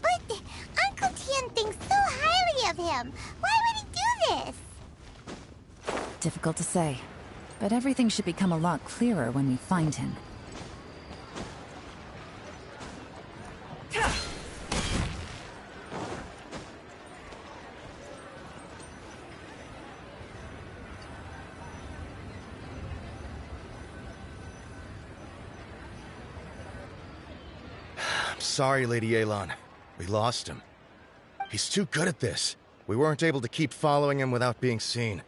But Uncle Tien thinks so highly of him. Why would he do this? Difficult to say, but everything should become a lot clearer when we find him. I'm sorry, Lady Yelan. We lost him. He's too good at this. We weren't able to keep following him without being seen.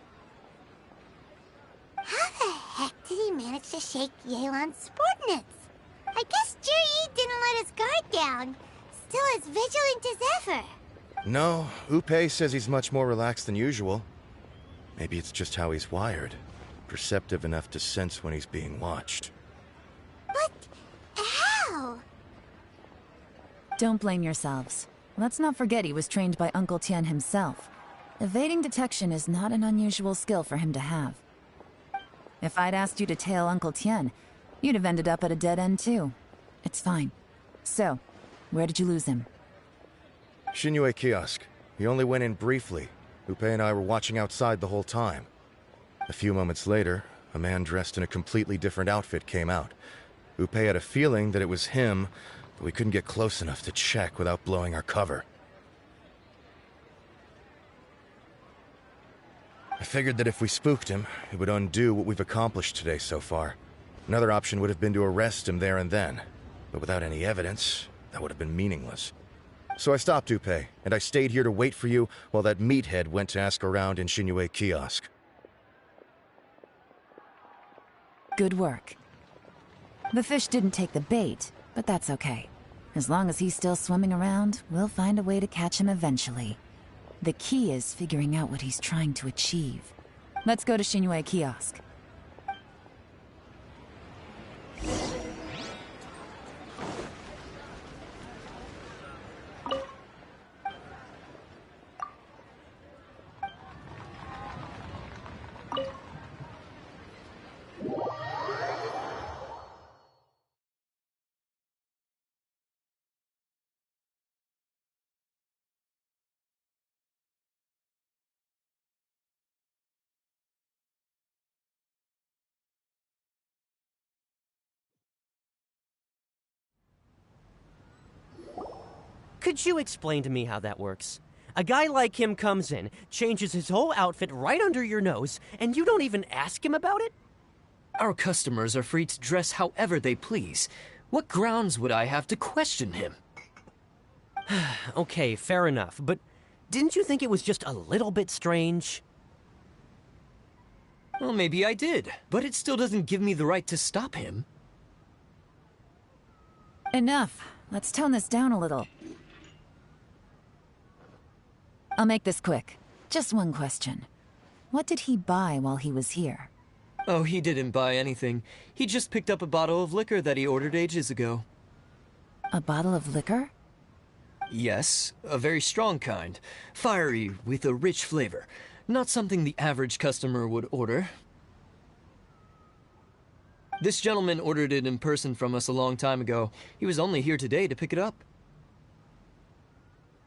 How the heck did he manage to shake Yelan's subordinates? I guess Zhi didn't let his guard down. Still as vigilant as ever. No, Upe says he's much more relaxed than usual. Maybe it's just how he's wired. Perceptive enough to sense when he's being watched. But how Don't blame yourselves. Let's not forget he was trained by Uncle Tien himself. Evading detection is not an unusual skill for him to have. If I'd asked you to tail Uncle Tien, you'd have ended up at a dead end too. It's fine. So, where did you lose him? Shinue Kiosk. He only went in briefly. Upe and I were watching outside the whole time. A few moments later, a man dressed in a completely different outfit came out. Upe had a feeling that it was him, but we couldn't get close enough to check without blowing our cover. I figured that if we spooked him, it would undo what we've accomplished today so far. Another option would have been to arrest him there and then, but without any evidence, that would have been meaningless. So I stopped Upe, and I stayed here to wait for you while that meathead went to ask around in Shinue Kiosk. Good work. The fish didn't take the bait, but that's okay. As long as he's still swimming around, we'll find a way to catch him eventually. The key is figuring out what he's trying to achieve. Let's go to Shinue Kiosk. Could you explain to me how that works? A guy like him comes in, changes his whole outfit right under your nose, and you don't even ask him about it? Our customers are free to dress however they please. What grounds would I have to question him? Okay, fair enough, but didn't you think it was just a little bit strange? Well, maybe I did, but it still doesn't give me the right to stop him. Enough. Let's tone this down a little. I'll make this quick. Just one question. What did he buy while he was here? Oh, he didn't buy anything. He just picked up a bottle of liquor that he ordered ages ago. A bottle of liquor? Yes, a very strong kind. Fiery, with a rich flavor. Not something the average customer would order. This gentleman ordered it in person from us a long time ago. He was only here today to pick it up.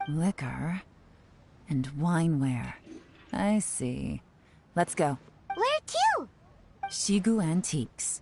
Liquor and wineware. I see. Let's go. Where to? Shigu Antiques.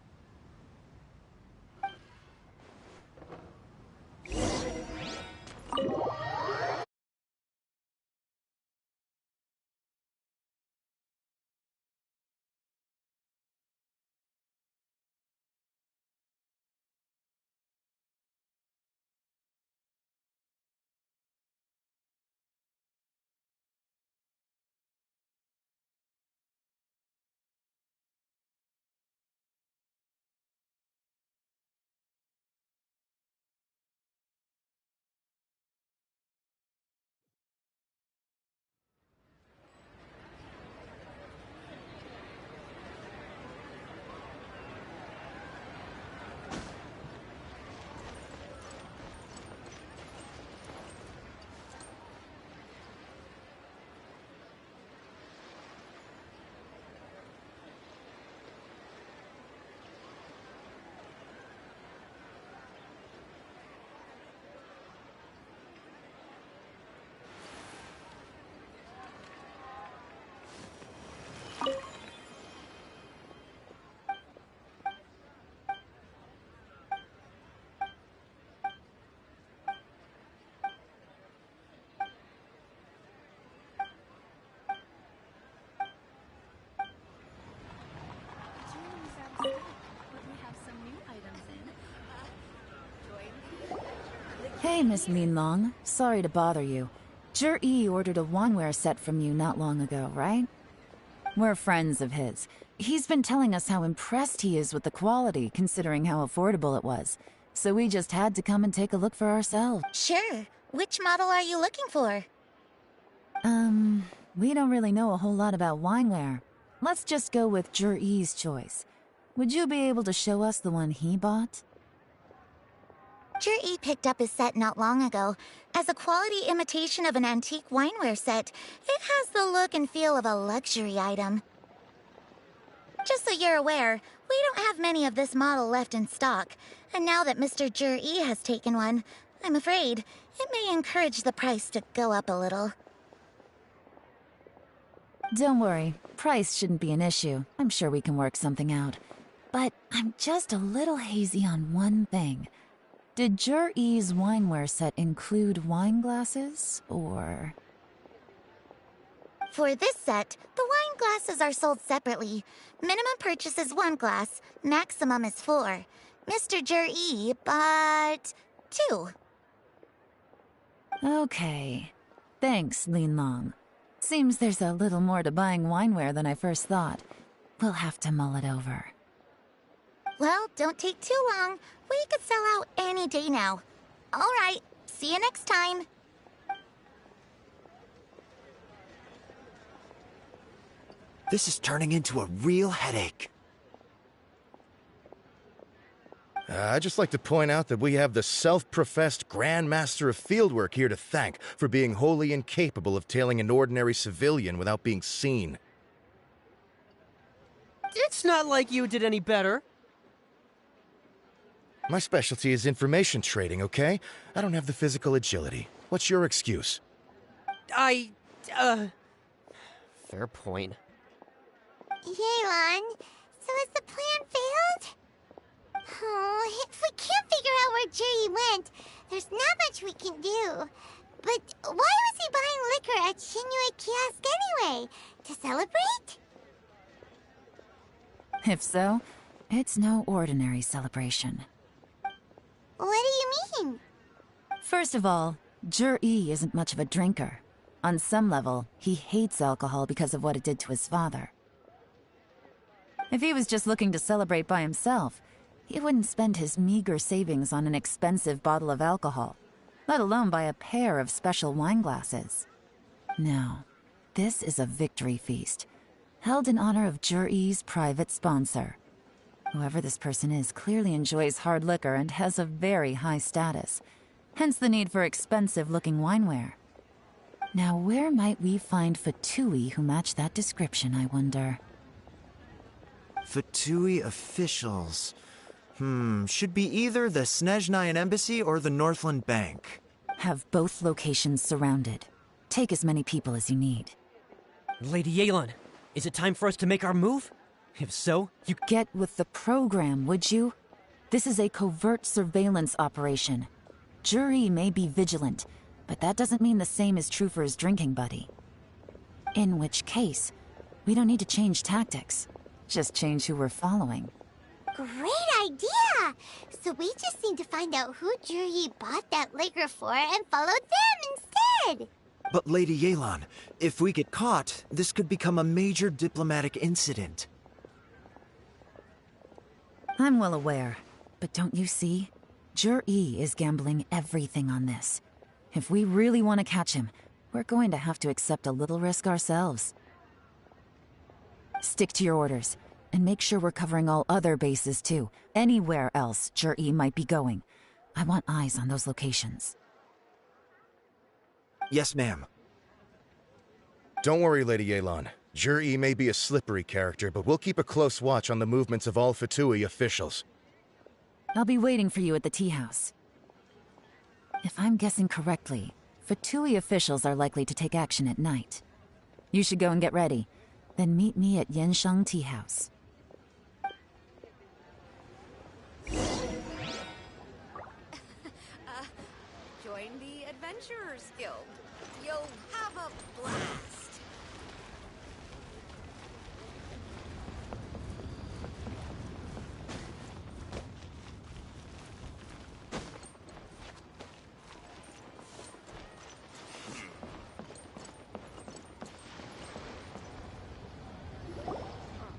Hey, Miss Linlong. Sorry to bother you. Zhi ordered a wanware set from you not long ago, right? We're friends of his. He's been telling us how impressed he is with the quality, considering how affordable it was. So we just had to come and take a look for ourselves. Sure. Which model are you looking for? We don't really know a whole lot about wineware. Let's just go with Zhi's choice. Would you be able to show us the one he bought? Juri picked up his set not long ago. As a quality imitation of an antique wineware set, it has the look and feel of a luxury item. Just so you're aware, we don't have many of this model left in stock, and now that Mr. Juri has taken one, I'm afraid it may encourage the price to go up a little. Don't worry, price shouldn't be an issue. I'm sure we can work something out. But I'm just a little hazy on one thing. Did Juri's wineware set include wine glasses, or...? For this set, the wine glasses are sold separately. Minimum purchase is 1 glass, maximum is 4. Mr. Juri bought 2. Okay. Thanks, Lin Long. Seems there's a little more to buying wineware than I first thought. We'll have to mull it over. Well, don't take too long. We could sell out any day now. All right, see you next time. This is turning into a real headache. I'd just like to point out that we have the self-professed Grand Master of Fieldwork here to thank for being wholly incapable of tailing an ordinary civilian without being seen. It's not like you did any better. My specialty is information trading, okay? I don't have the physical agility. What's your excuse? Fair point. Yelan, so has the plan failed? Oh, if we can't figure out where Juri went, there's not much we can do. But why was he buying liquor at Shinue Kiosk anyway? To celebrate? If so, it's no ordinary celebration. What do you mean? First of all, Juri isn't much of a drinker. On some level, he hates alcohol because of what it did to his father. If he was just looking to celebrate by himself, he wouldn't spend his meager savings on an expensive bottle of alcohol, let alone buy a pair of special wine glasses. No, this is a victory feast, held in honor of Juri's private sponsor. Whoever this person is clearly enjoys hard liquor and has a very high status, hence the need for expensive-looking wineware. Now, where might we find Fatui who match that description, I wonder? Fatui officials. Should be either the Snezhnayan Embassy or the Northland Bank. Have both locations surrounded. Take as many people as you need. Lady Yelan, is it time for us to make our move? If so, you... Get with the program, would you? This is a covert surveillance operation. Juri may be vigilant, but that doesn't mean the same is true for his drinking buddy. In which case, we don't need to change tactics. Just change who we're following. Great idea! So we just need to find out who Juri bought that liquor for and follow them instead! But Lady Yelan, if we get caught, this could become a major diplomatic incident. I'm well aware, but don't you see? Juri is gambling everything on this. If we really want to catch him, we're going to have to accept a little risk ourselves. Stick to your orders, and make sure we're covering all other bases too. Anywhere else Juri might be going. I want eyes on those locations. Yes, ma'am. Don't worry, Lady Yelan. Juri may be a slippery character, but we'll keep a close watch on the movements of all Fatui officials. I'll be waiting for you at the tea house. If I'm guessing correctly, Fatui officials are likely to take action at night. You should go and get ready. Then meet me at Yansheng Tea House. Join the Adventurers Guild. You'll have a blast.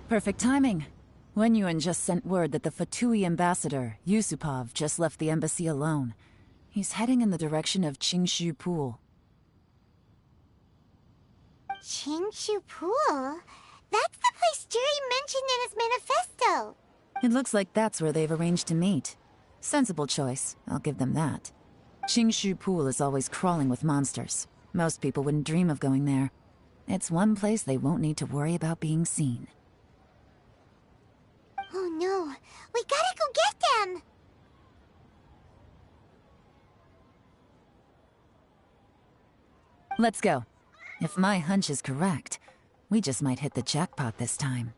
Perfect timing. Wenyuan just sent word that the Fatui ambassador, Yusupov, just left the embassy alone. He's heading in the direction of Qingshu Pool. Qingshu Pool? That's the place Juri mentioned in his manifesto. It looks like that's where they've arranged to meet. Sensible choice, I'll give them that. Qingshu Pool is always crawling with monsters. Most people wouldn't dream of going there. It's one place they won't need to worry about being seen. Oh no, we gotta go get them! Let's go. If my hunch is correct, we just might hit the jackpot this time.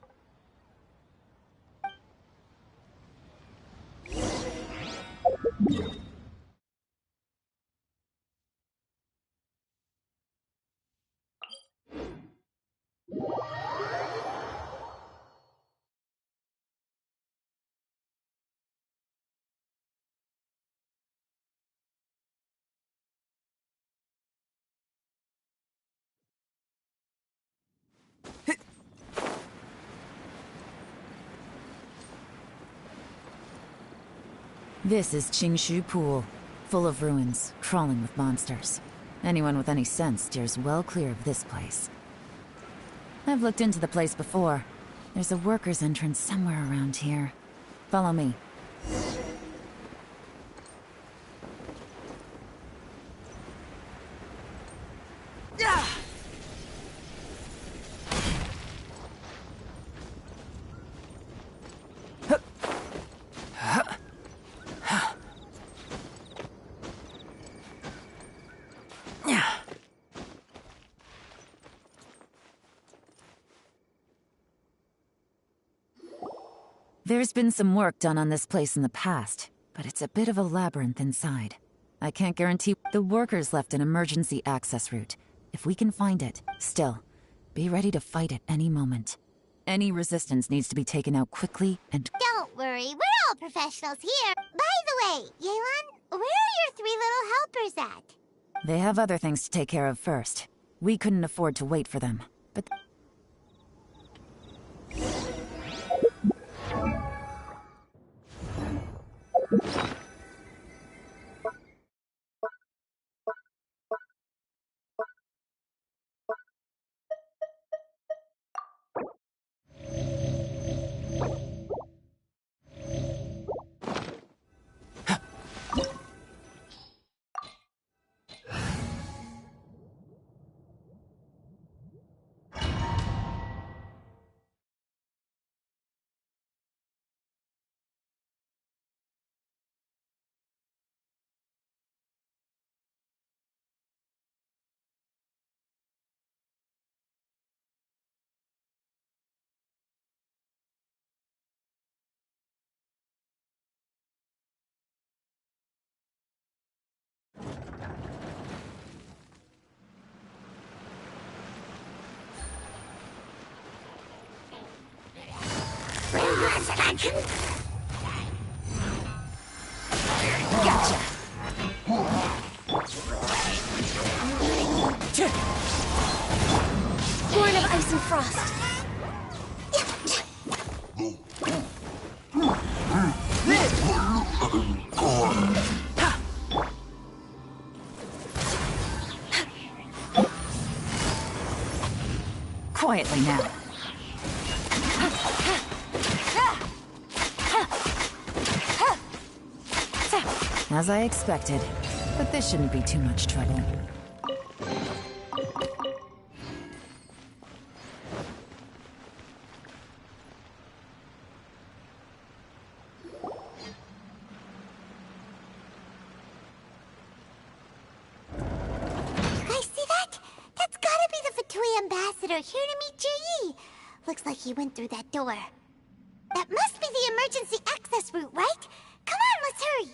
This is Qingshu Pool, full of ruins, crawling with monsters. Anyone with any sense steers well clear of this place. I've looked into the place before. There's a worker's entrance somewhere around here. Follow me. There's been some work done on this place in the past, but it's a bit of a labyrinth inside. I can't guarantee. The workers left an emergency access route. If we can find it, still, be ready to fight at any moment. Any resistance needs to be taken out quickly and... Don't worry, we're all professionals here. By the way, Yelan, where are your 3 little helpers at? They have other things to take care of first. We couldn't afford to wait for them, but... Gotcha! Born of ice and frost. Quietly now. As I expected, but this shouldn't be too much trouble. Here to meet Ji. Looks like he went through that door. That must be the emergency access route, right? Come on, let's hurry.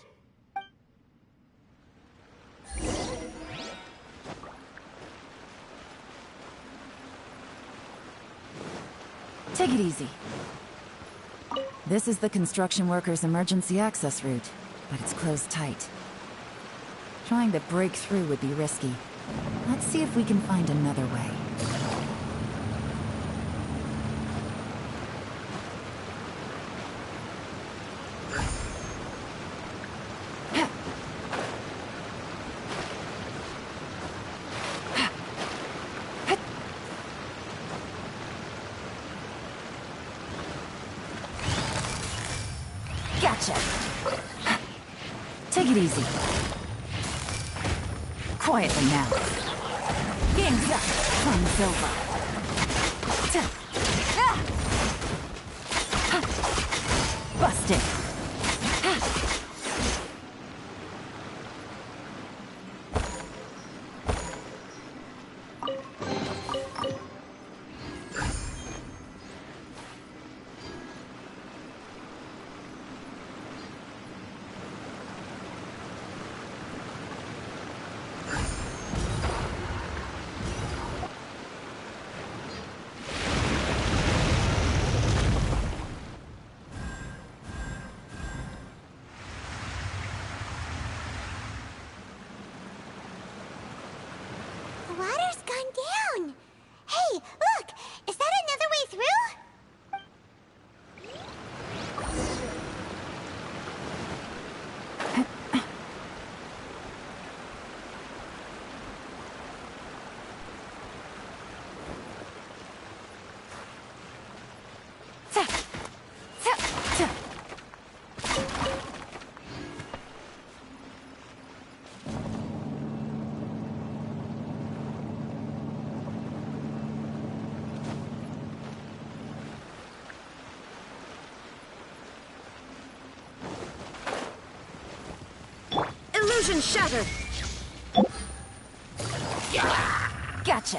Take it easy. This is the construction workers' emergency access route, but it's closed tight. Trying to break through would be risky. Let's see if we can find another way. Gotcha! Take it easy. Quietly now. Game's up. Fun's over. Busted. The water's gone down. Hey, look! Is that another way through? Illusion shattered. Gotcha.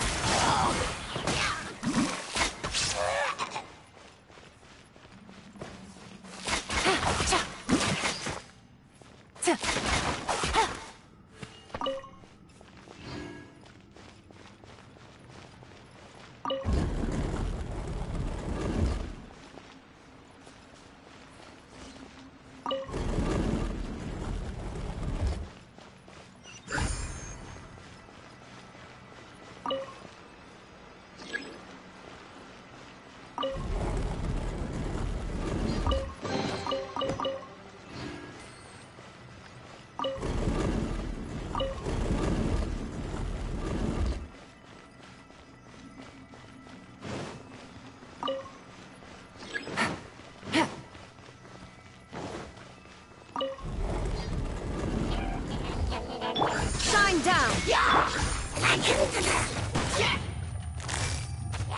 Shine down.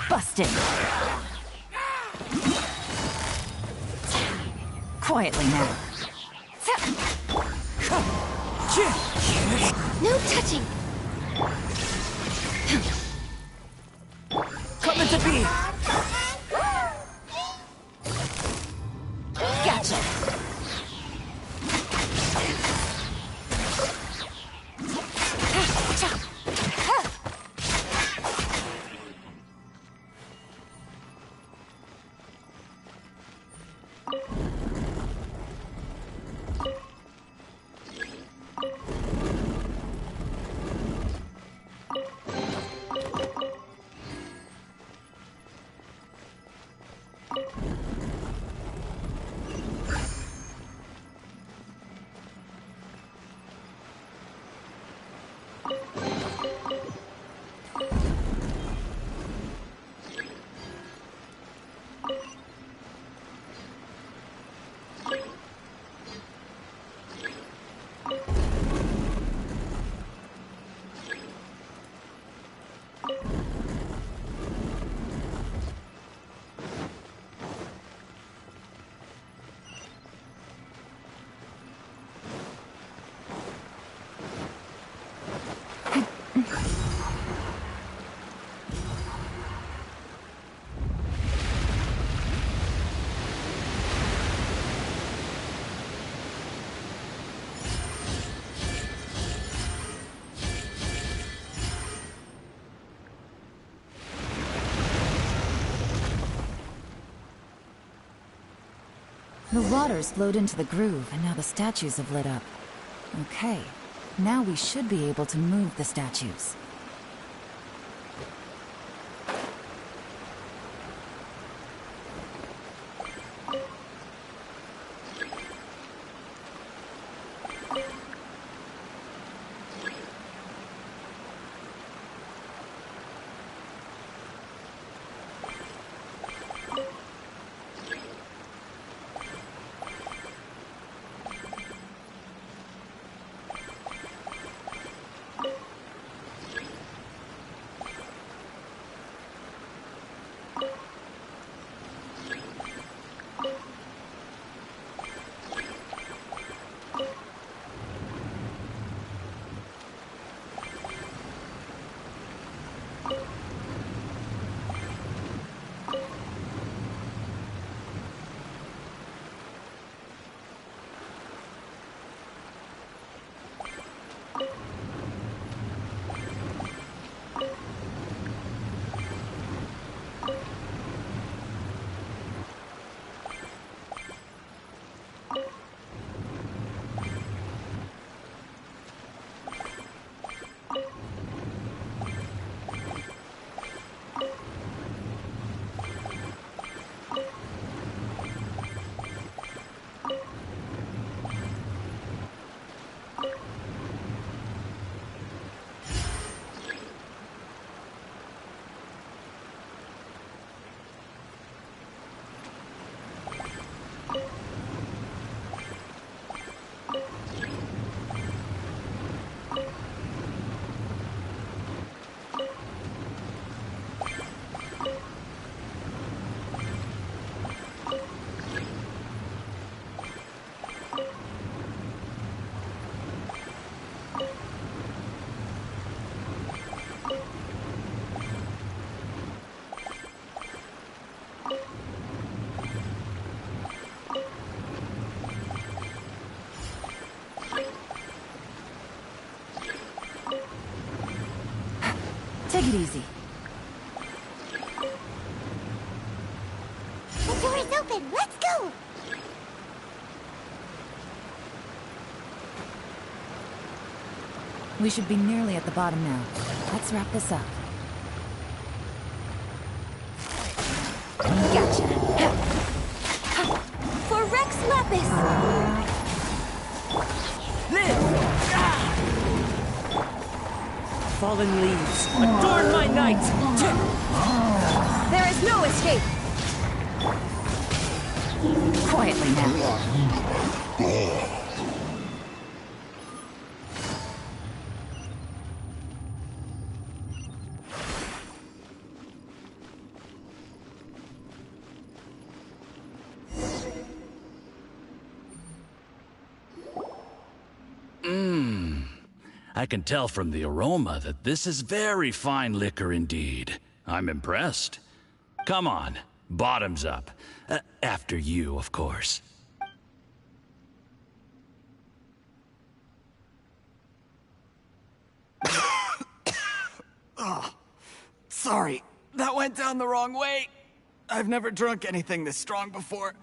Busted. Quietly now. No touching. Coming to be! Gotcha. The water's flowed into the groove, and now the statues have lit up. Okay, now we should be able to move the statues. Take it easy. The door is open. Let's go. We should be nearly at the bottom now. Let's wrap this up. Gotcha. For Rex Lapis! Live! Fallen leaves, adorn my night! There is no escape! Quietly now. I can tell from the aroma that this is very fine liquor indeed. I'm impressed. Come on, bottoms up. After you, of course. Oh, sorry. That went down the wrong way. I've never drunk anything this strong before.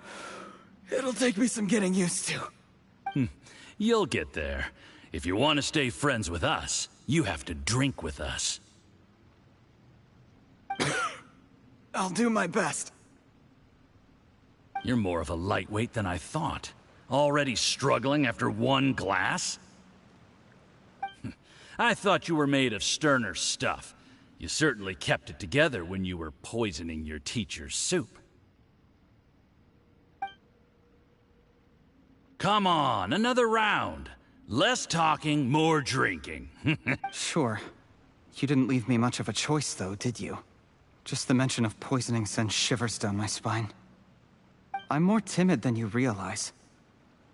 It'll take me some getting used to. You'll get there. If you want to stay friends with us, you have to drink with us. I'll do my best. You're more of a lightweight than I thought. Already struggling after one glass? I thought you were made of sterner stuff. You certainly kept it together when you were poisoning your teacher's soup. Come on, another round. Less talking, more drinking. Sure. You didn't leave me much of a choice, though, did you? Just the mention of poisoning sends shivers down my spine. I'm more timid than you realize.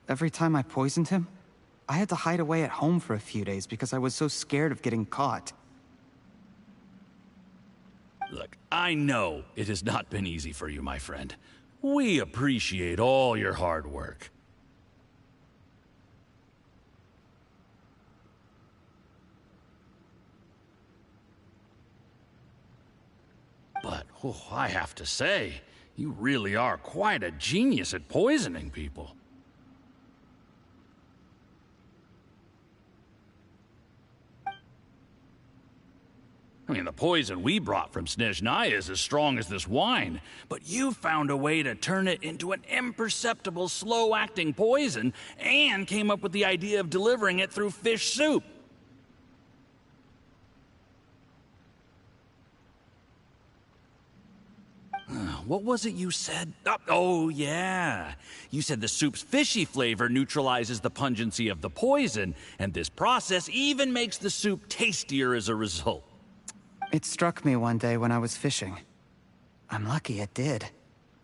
Every time I poisoned him, I had to hide away at home for a few days because I was so scared of getting caught. Look, I know it has not been easy for you, my friend. We appreciate all your hard work. But, I have to say, you really are quite a genius at poisoning people. I mean, the poison we brought from Snezhnaya is as strong as this wine, but you found a way to turn it into an imperceptible, slow-acting poison, and came up with the idea of delivering it through fish soup. What was it you said? Oh, yeah. You said the soup's fishy flavor neutralizes the pungency of the poison, and this process even makes the soup tastier as a result. It struck me one day when I was fishing. I'm lucky it did.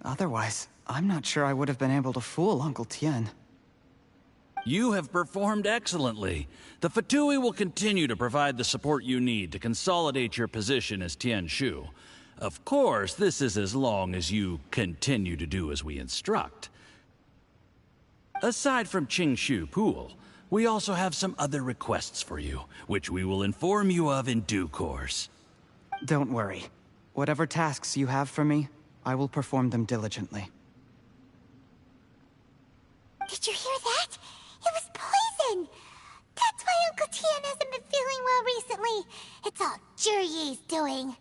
Otherwise, I'm not sure I would have been able to fool Uncle Tien. You have performed excellently. The Fatui will continue to provide the support you need to consolidate your position as Tien Shu. Of course, this is as long as you continue to do as we instruct. Aside from Qingshu Pool, we also have some other requests for you, which we will inform you of in due course. Don't worry. Whatever tasks you have for me, I will perform them diligently. Did you hear that? It was poison! That's why Uncle Tien hasn't been feeling well recently. It's all Jurye's doing.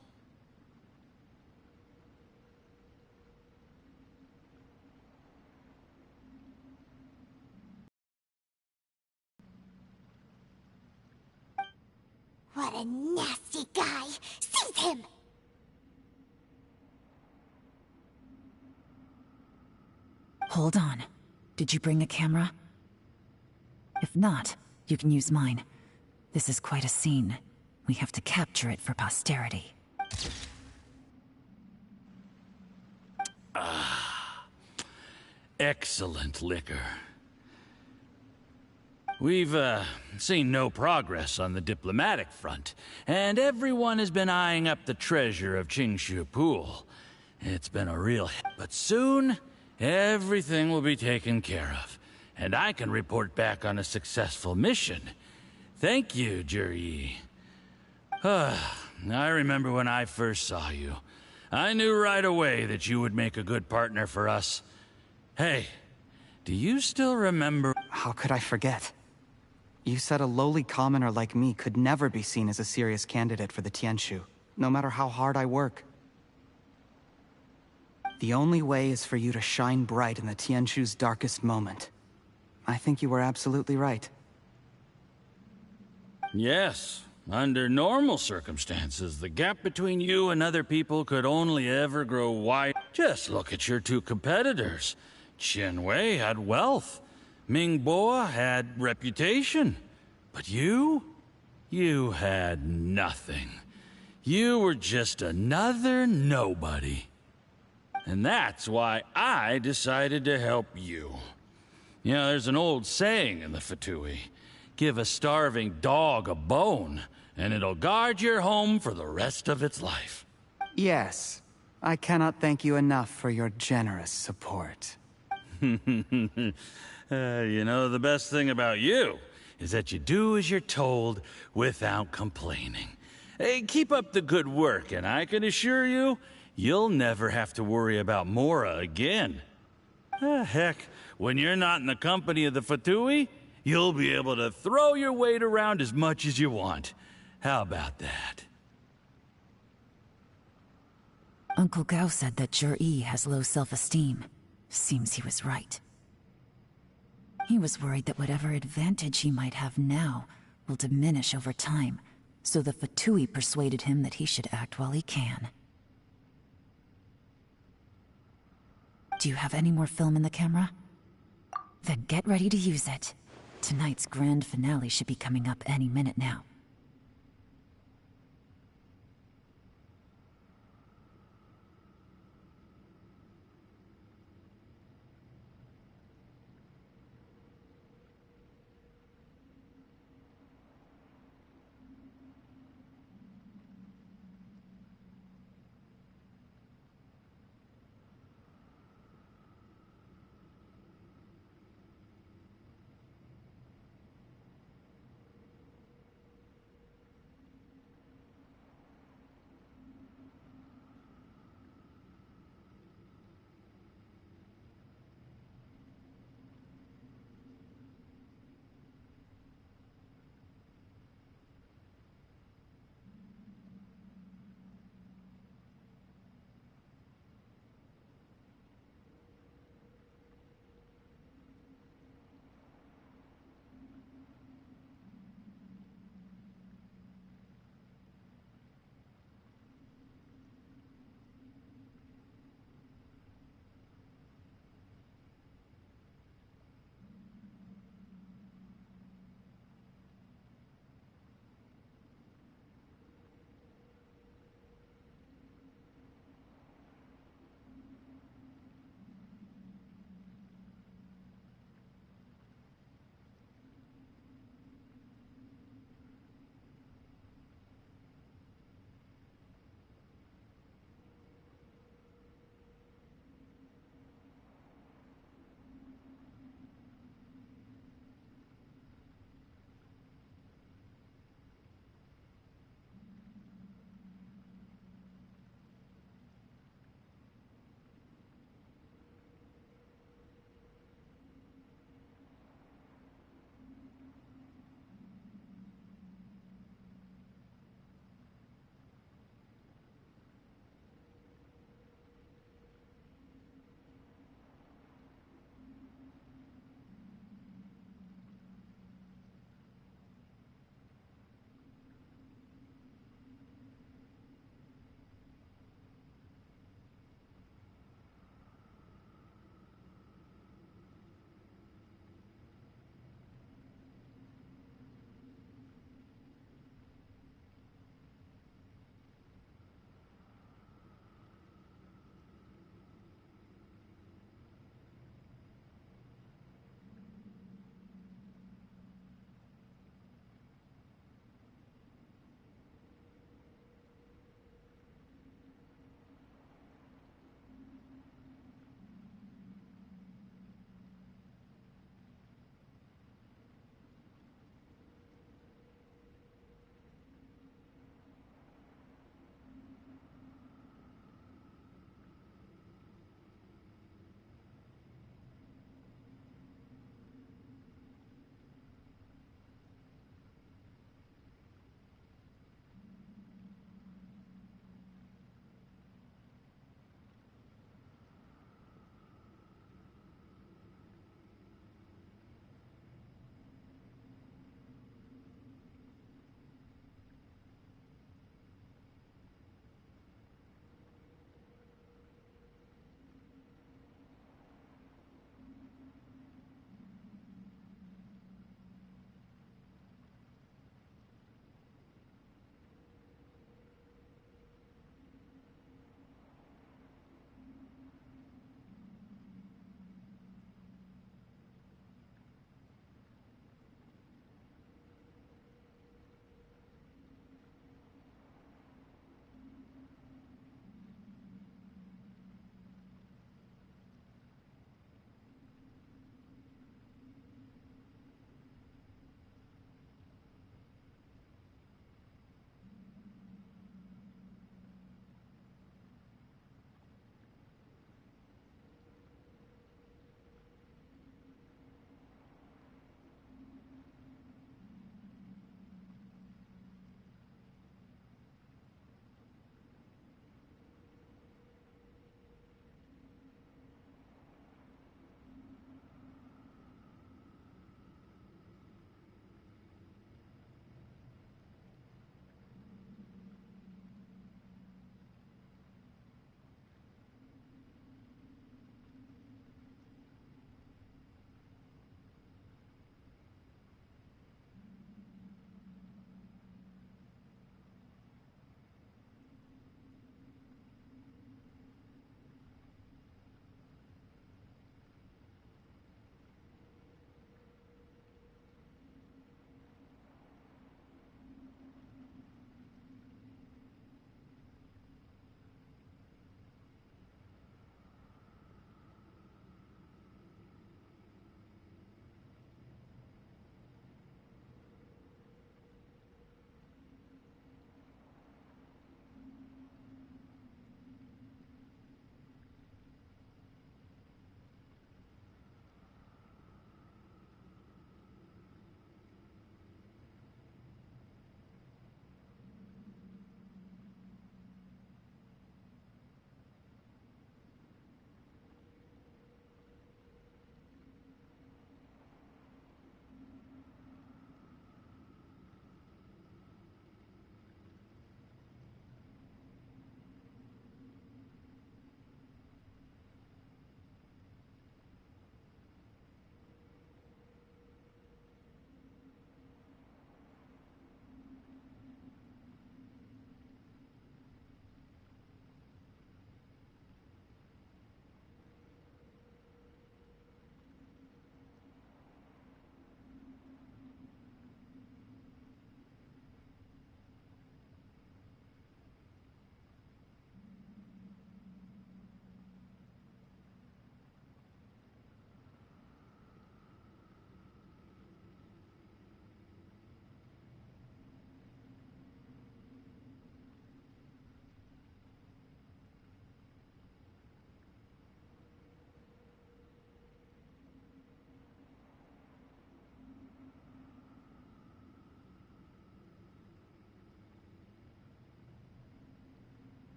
What a nasty guy! Seize him! Hold on. Did you bring a camera? If not, you can use mine. This is quite a scene. We have to capture it for posterity. Excellent liquor. We've, seen no progress on the diplomatic front, and everyone has been eyeing up the treasure of Qingshu Pool. It's been a real hit, but soon, everything will be taken care of, and I can report back on a successful mission. Thank you, Juryi. I remember when I first saw you. I knew right away that you would make a good partner for us. Hey, do you still remember? How could I forget? You said a lowly commoner like me could never be seen as a serious candidate for the Tianshu, no matter how hard I work. The only way is for you to shine bright in the Tianshu's darkest moment. I think you were absolutely right. Yes. Under normal circumstances, the gap between you and other people could only ever grow wide. Just look at your two competitors. Chen Wei had wealth. Ming Boa had reputation. But you had nothing. You were just another nobody. And that's why I decided to help you. You know, there's an old saying in the Fatui. Give a starving dog a bone, and it'll guard your home for the rest of its life. Yes. I cannot thank you enough for your generous support. You know, the best thing about you is that you do as you're told without complaining. Hey, keep up the good work, and I can assure you, you'll never have to worry about Mora again. Heck, when you're not in the company of the Fatui, you'll be able to throw your weight around as much as you want. How about that? Uncle Gao said that Jur-E has low self-esteem. Seems he was right. He was worried that whatever advantage he might have now will diminish over time, so the Fatui persuaded him that he should act while he can. Do you have any more film in the camera? Then get ready to use it. Tonight's grand finale should be coming up any minute now.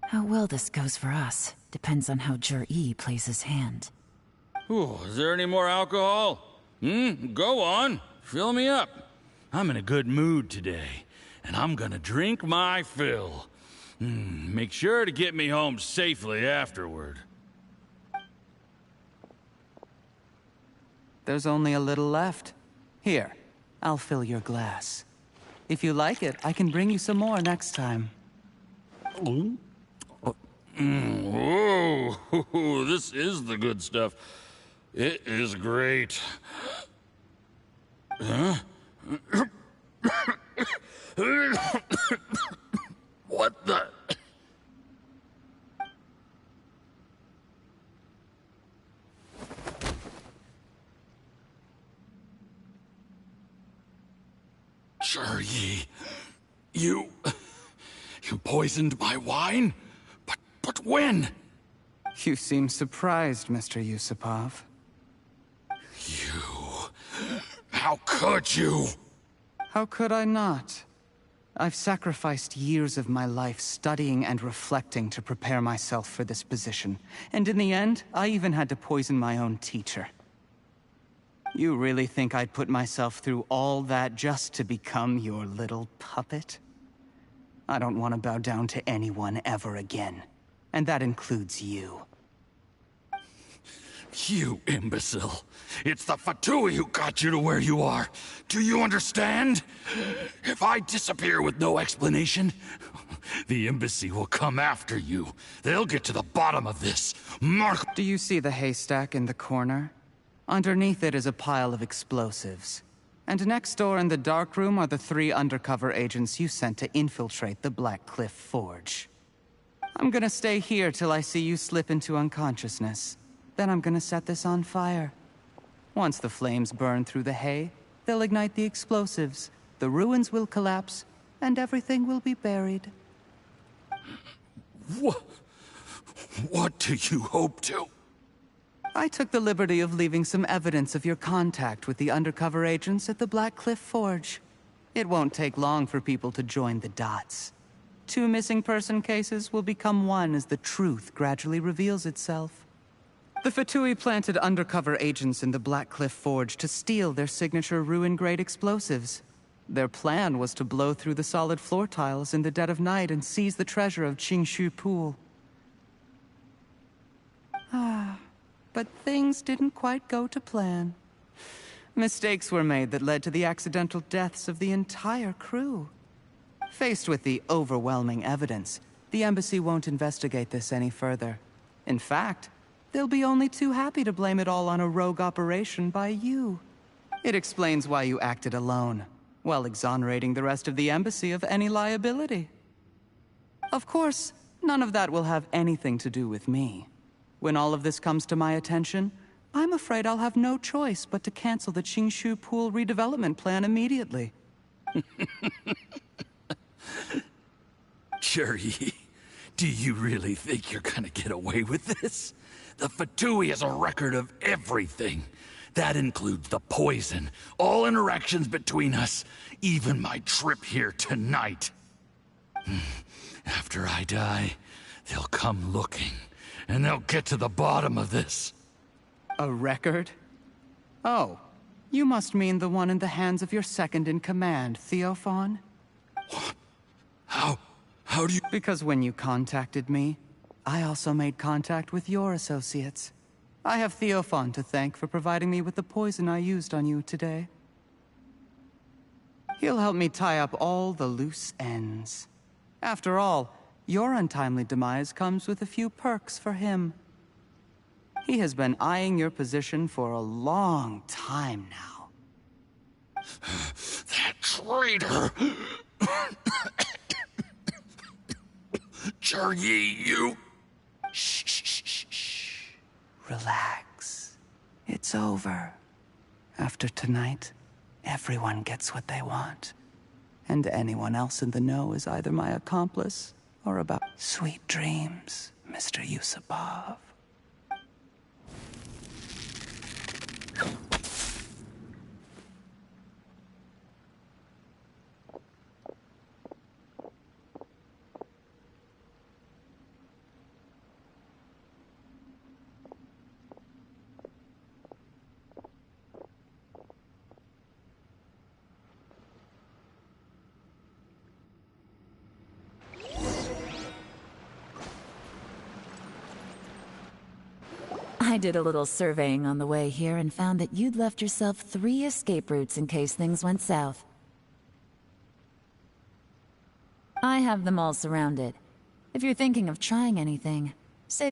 How well this goes for us depends on how Jur-E plays his hand. Ooh, is there any more alcohol? Go on. Fill me up. I'm in a good mood today, and I'm gonna drink my fill. Make sure to get me home safely afterward. There's only a little left. Here, I'll fill your glass. If you like it, I can bring you some more next time. Whoa, this is the good stuff. It is great. Huh? What the? Jur-E, you poisoned my wine? But when? You seem surprised, Mr. Yusupov. How could you? How could I not? I've sacrificed years of my life studying and reflecting to prepare myself for this position. And in the end, I even had to poison my own teacher. You really think I'd put myself through all that just to become your little puppet? I don't want to bow down to anyone ever again. And that includes you. You imbecile. It's the Fatui who got you to where you are. Do you understand? If I disappear with no explanation, the embassy will come after you. They'll get to the bottom of this. Mark. Do you see the haystack in the corner? Underneath it is a pile of explosives. And next door in the dark room are the 3 undercover agents you sent to infiltrate the Black Cliff Forge. I'm gonna stay here till I see you slip into unconsciousness. Then I'm gonna set this on fire. Once the flames burn through the hay, they'll ignite the explosives, the ruins will collapse, and everything will be buried. What do you hope to? I took the liberty of leaving some evidence of your contact with the undercover agents at the Black Cliff Forge. It won't take long for people to join the dots. 2 missing person cases will become one as the truth gradually reveals itself. The Fatui planted undercover agents in the Black Cliff Forge to steal their signature ruin-grade explosives. Their plan was to blow through the solid floor tiles in the dead of night and seize the treasure of Qingshu Pool. But things didn't quite go to plan. Mistakes were made that led to the accidental deaths of the entire crew. Faced with the overwhelming evidence, the embassy won't investigate this any further. In fact, they'll be only too happy to blame it all on a rogue operation by you. It explains why you acted alone, while exonerating the rest of the embassy of any liability. Of course, none of that will have anything to do with me. When all of this comes to my attention, I'm afraid I'll have no choice but to cancel the Qingshu Pool redevelopment plan immediately. Jur-E, do you really think you're gonna get away with this? The Fatui has a record of everything. That includes the poison, all interactions between us, even my trip here tonight. After I die, they'll come looking, and they'll get to the bottom of this. A record? Oh, you must mean the one in the hands of your second-in-command, Theophan? What? How do you... Because when you contacted me, I also made contact with your associates. I have Theophan to thank for providing me with the poison I used on you today. He'll help me tie up all the loose ends. After all, your untimely demise comes with a few perks for him. He has been eyeing your position for a long time now. That traitor! Jur-E, you... Shh. Relax. It's over. After tonight, everyone gets what they want. And anyone else in the know is either my accomplice or about sweet dreams, Mr. Yusupov. I did a little surveying on the way here and found that you'd left yourself 3 escape routes in case things went south. I have them all surrounded. If you're thinking of trying anything, say...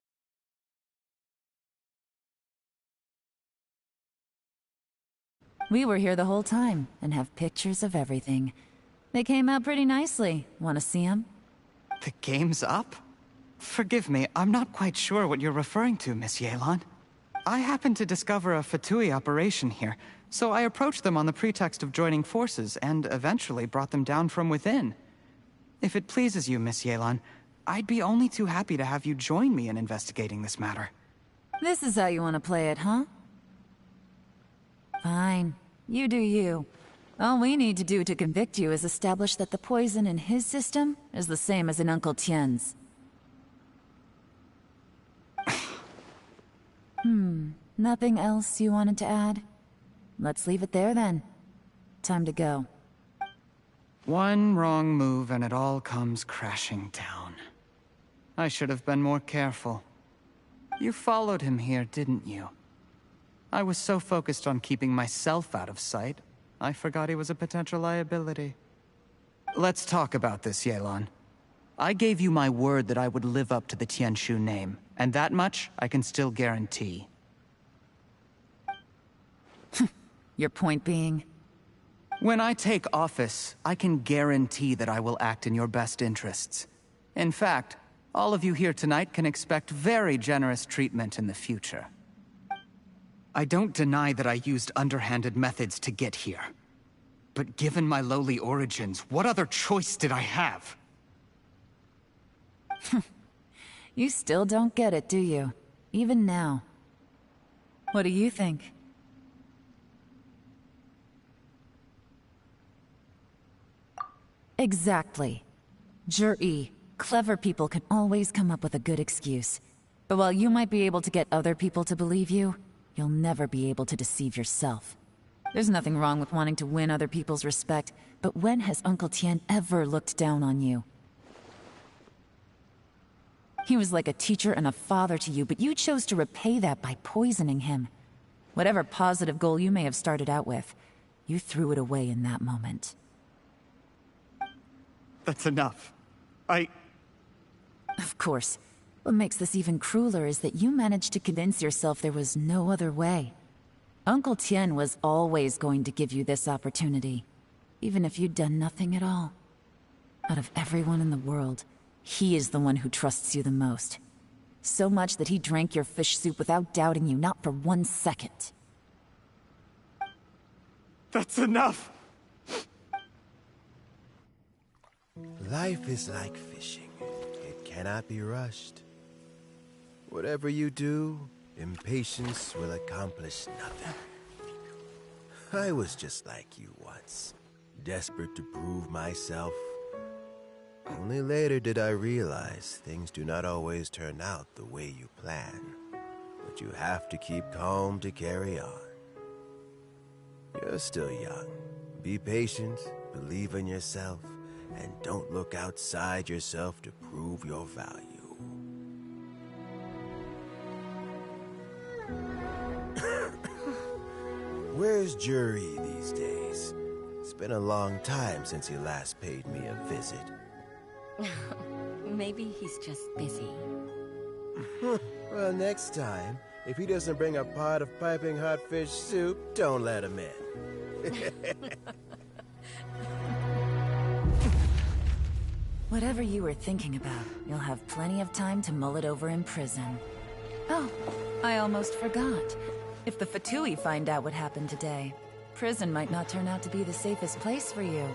We were here the whole time, and have pictures of everything. They came out pretty nicely. Want to see them? The game's up? Forgive me, I'm not quite sure what you're referring to, Miss Yelan. I happened to discover a Fatui operation here, so I approached them on the pretext of joining forces, and eventually brought them down from within. If it pleases you, Miss Yelan, I'd be only too happy to have you join me in investigating this matter. This is how you want to play it, huh? Fine. You do you. All we need to do to convict you is establish that the poison in his system is the same as in Uncle Tien's. Nothing else you wanted to add? Let's leave it there then. Time to go. One wrong move and it all comes crashing down. I should have been more careful. You followed him here, didn't you? I was so focused on keeping myself out of sight, I forgot he was a potential liability. Let's talk about this, Yelan. I gave you my word that I would live up to the Tianshu name, and that much I can still guarantee. Your point being? When I take office, I can guarantee that I will act in your best interests. In fact, all of you here tonight can expect very generous treatment in the future. I don't deny that I used underhanded methods to get here. But given my lowly origins, what other choice did I have? You still don't get it, do you? Even now. What do you think? Exactly. Jur-E, clever people can always come up with a good excuse. But while you might be able to get other people to believe you, you'll never be able to deceive yourself. There's nothing wrong with wanting to win other people's respect, but when has Uncle Tien ever looked down on you? He was like a teacher and a father to you, but you chose to repay that by poisoning him. Whatever positive goal you may have started out with, you threw it away in that moment. That's enough. Of course. What makes this even crueler is that you managed to convince yourself there was no other way. Uncle Tien was always going to give you this opportunity, even if you'd done nothing at all. Out of everyone in the world, he is the one who trusts you the most. So much that he drank your fish soup without doubting you, not for 1 second. That's enough! Life is like fishing. It cannot be rushed. Whatever you do, impatience will accomplish nothing. I was just like you once, desperate to prove myself. Only later did I realize things do not always turn out the way you plan. But you have to keep calm to carry on. You're still young. Be patient, believe in yourself, and don't look outside yourself to prove your value. Where's Jur-E these days? It's been a long time since he last paid me a visit. Maybe he's just busy. Well, next time, if he doesn't bring a pot of piping hot fish soup, don't let him in. Whatever you were thinking about, you'll have plenty of time to mull it over in prison. Oh, I almost forgot. If the Fatui find out what happened today, prison might not turn out to be the safest place for you.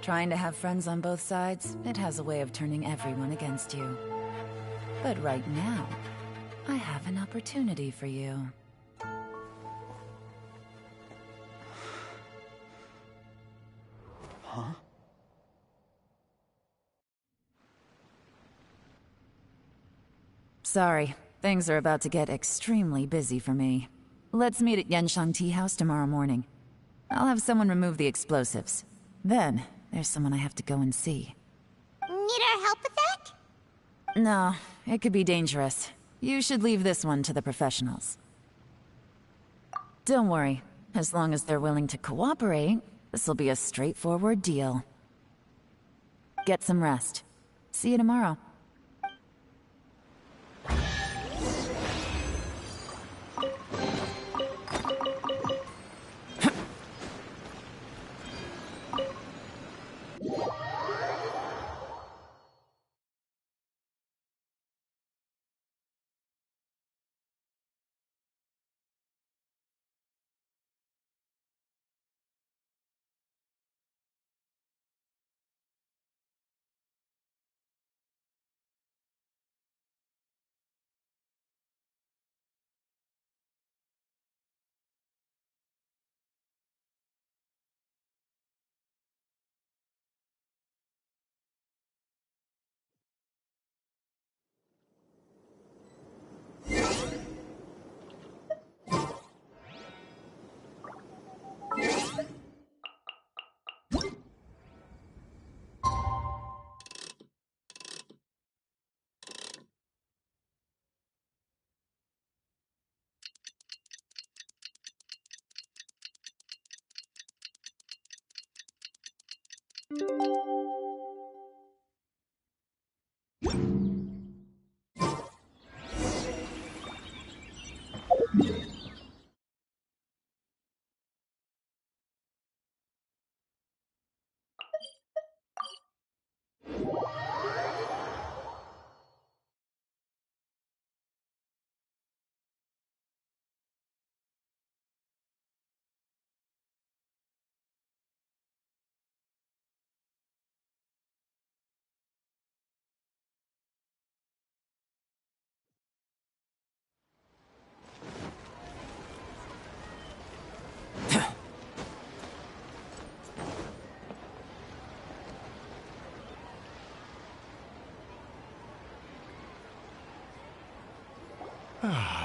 Trying to have friends on both sides, it has a way of turning everyone against you. But right now, I have an opportunity for you. Huh? Sorry, things are about to get extremely busy for me. Let's meet at Yanshang Tea House tomorrow morning. I'll have someone remove the explosives. Then, there's someone I have to go and see. Need our help with that? No, it could be dangerous. You should leave this one to the professionals. Don't worry. As long as they're willing to cooperate, this'll be a straightforward deal. Get some rest. See you tomorrow.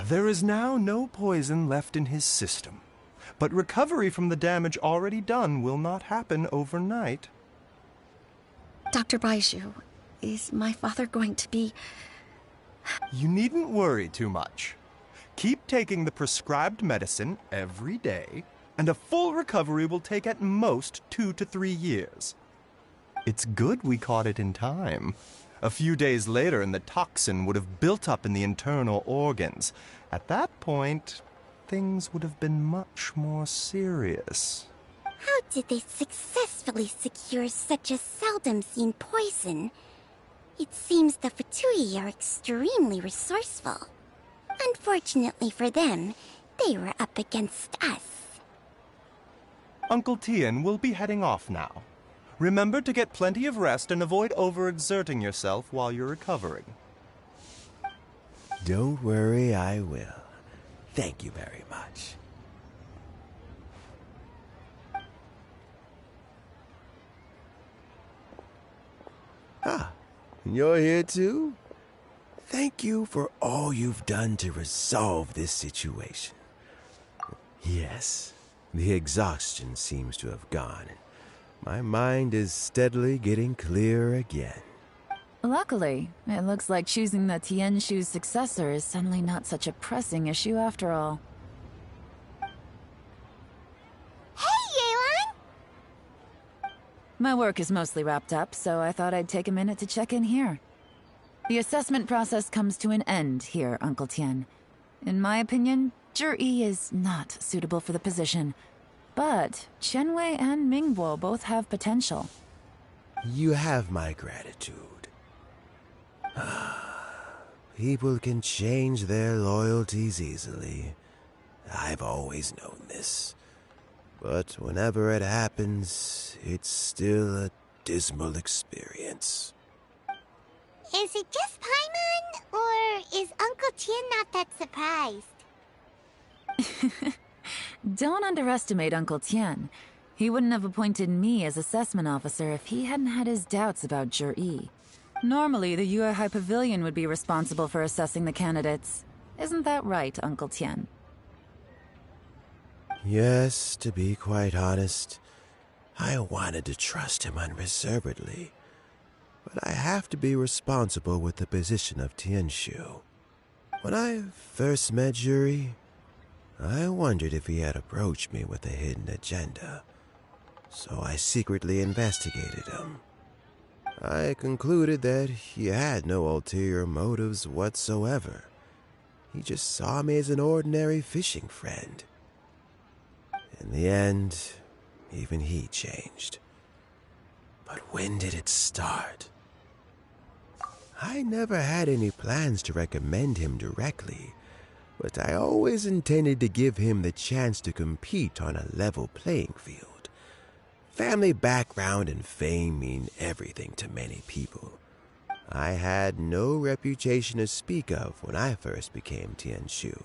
There is now no poison left in his system, but recovery from the damage already done will not happen overnight. Dr. Baiju, is my father going to be... You needn't worry too much. Keep taking the prescribed medicine every day, and a full recovery will take at most 2 to 3 years. It's good we caught it in time. A few days later, and the toxin would have built up in the internal organs. At that point, things would have been much more serious. How did they successfully secure such a seldom-seen poison? It seems the Fatui are extremely resourceful. Unfortunately for them, they were up against us. Uncle Tien will be heading off now. Remember to get plenty of rest and avoid overexerting yourself while you're recovering. Don't worry, I will. Thank you very much. Ah, you're here too? Thank you for all you've done to resolve this situation. Yes, the exhaustion seems to have gone. My mind is steadily getting clearer again. Luckily, it looks like choosing the Tien Shu's successor is suddenly not such a pressing issue after all. Hey, Yelan! My work is mostly wrapped up, so I thought I'd take a minute to check in here. The assessment process comes to an end here, Uncle Tien. In my opinion, Zhi is not suitable for the position. But Qianwei and Mingbo both have potential. You have my gratitude. People can change their loyalties easily. I've always known this. But whenever it happens, it's still a dismal experience. Is it just Paimon, or is Uncle Tien not that surprised? Don't underestimate Uncle Tien. He wouldn't have appointed me as assessment officer if he hadn't had his doubts about Zhi. Normally, the Yuehai Pavilion would be responsible for assessing the candidates. Isn't that right, Uncle Tien? Yes, to be quite honest, I wanted to trust him unreservedly. But I have to be responsible with the position of Tianshu. When I first met Juri, I wondered if he had approached me with a hidden agenda, so I secretly investigated him. I concluded that he had no ulterior motives whatsoever. He just saw me as an ordinary fishing friend. In the end, even he changed. But when did it start? I never had any plans to recommend him directly, but I always intended to give him the chance to compete on a level playing field. Family background and fame mean everything to many people. I had no reputation to speak of when I first became Tianshu.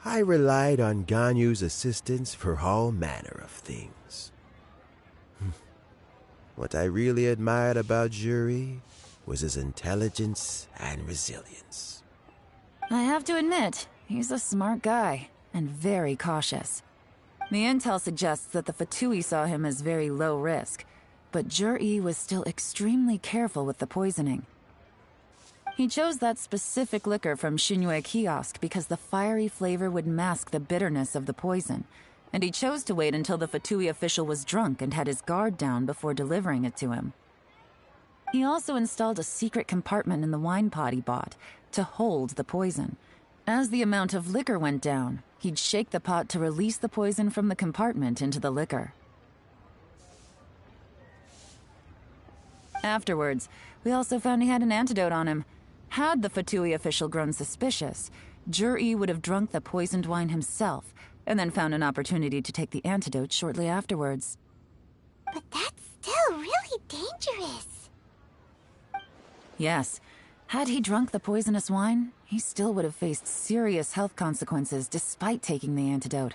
I relied on Ganyu's assistance for all manner of things. What I really admired about Juri was his intelligence and resilience. I have to admit, he's a smart guy, and very cautious. The intel suggests that the Fatui saw him as very low risk, but Juri was still extremely careful with the poisoning. He chose that specific liquor from Shinue Kiosk because the fiery flavor would mask the bitterness of the poison, and he chose to wait until the Fatui official was drunk and had his guard down before delivering it to him. He also installed a secret compartment in the wine pot he bought to hold the poison. As the amount of liquor went down, he'd shake the pot to release the poison from the compartment into the liquor. Afterwards, we also found he had an antidote on him. Had the Fatui official grown suspicious, Juri would have drunk the poisoned wine himself, and then found an opportunity to take the antidote shortly afterwards. But that's still really dangerous. Yes. Had he drunk the poisonous wine, he still would have faced serious health consequences despite taking the antidote.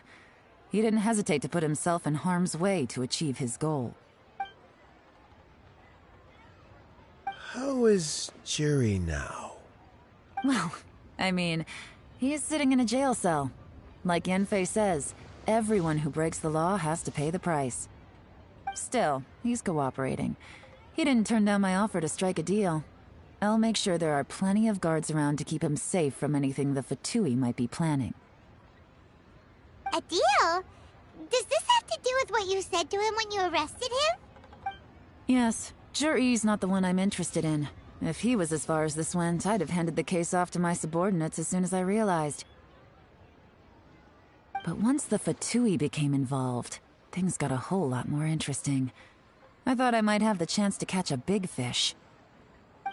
He didn't hesitate to put himself in harm's way to achieve his goal. How is Juri now? Well, I mean, he's sitting in a jail cell. Like Yanfei says, everyone who breaks the law has to pay the price. Still, he's cooperating. He didn't turn down my offer to strike a deal. I'll make sure there are plenty of guards around to keep him safe from anything the Fatui might be planning. A deal? Does this have to do with what you said to him when you arrested him? Yes, Juri's not the one I'm interested in. If he was as far as this went, I'd have handed the case off to my subordinates as soon as I realized. But once the Fatui became involved, things got a whole lot more interesting. I thought I might have the chance to catch a big fish.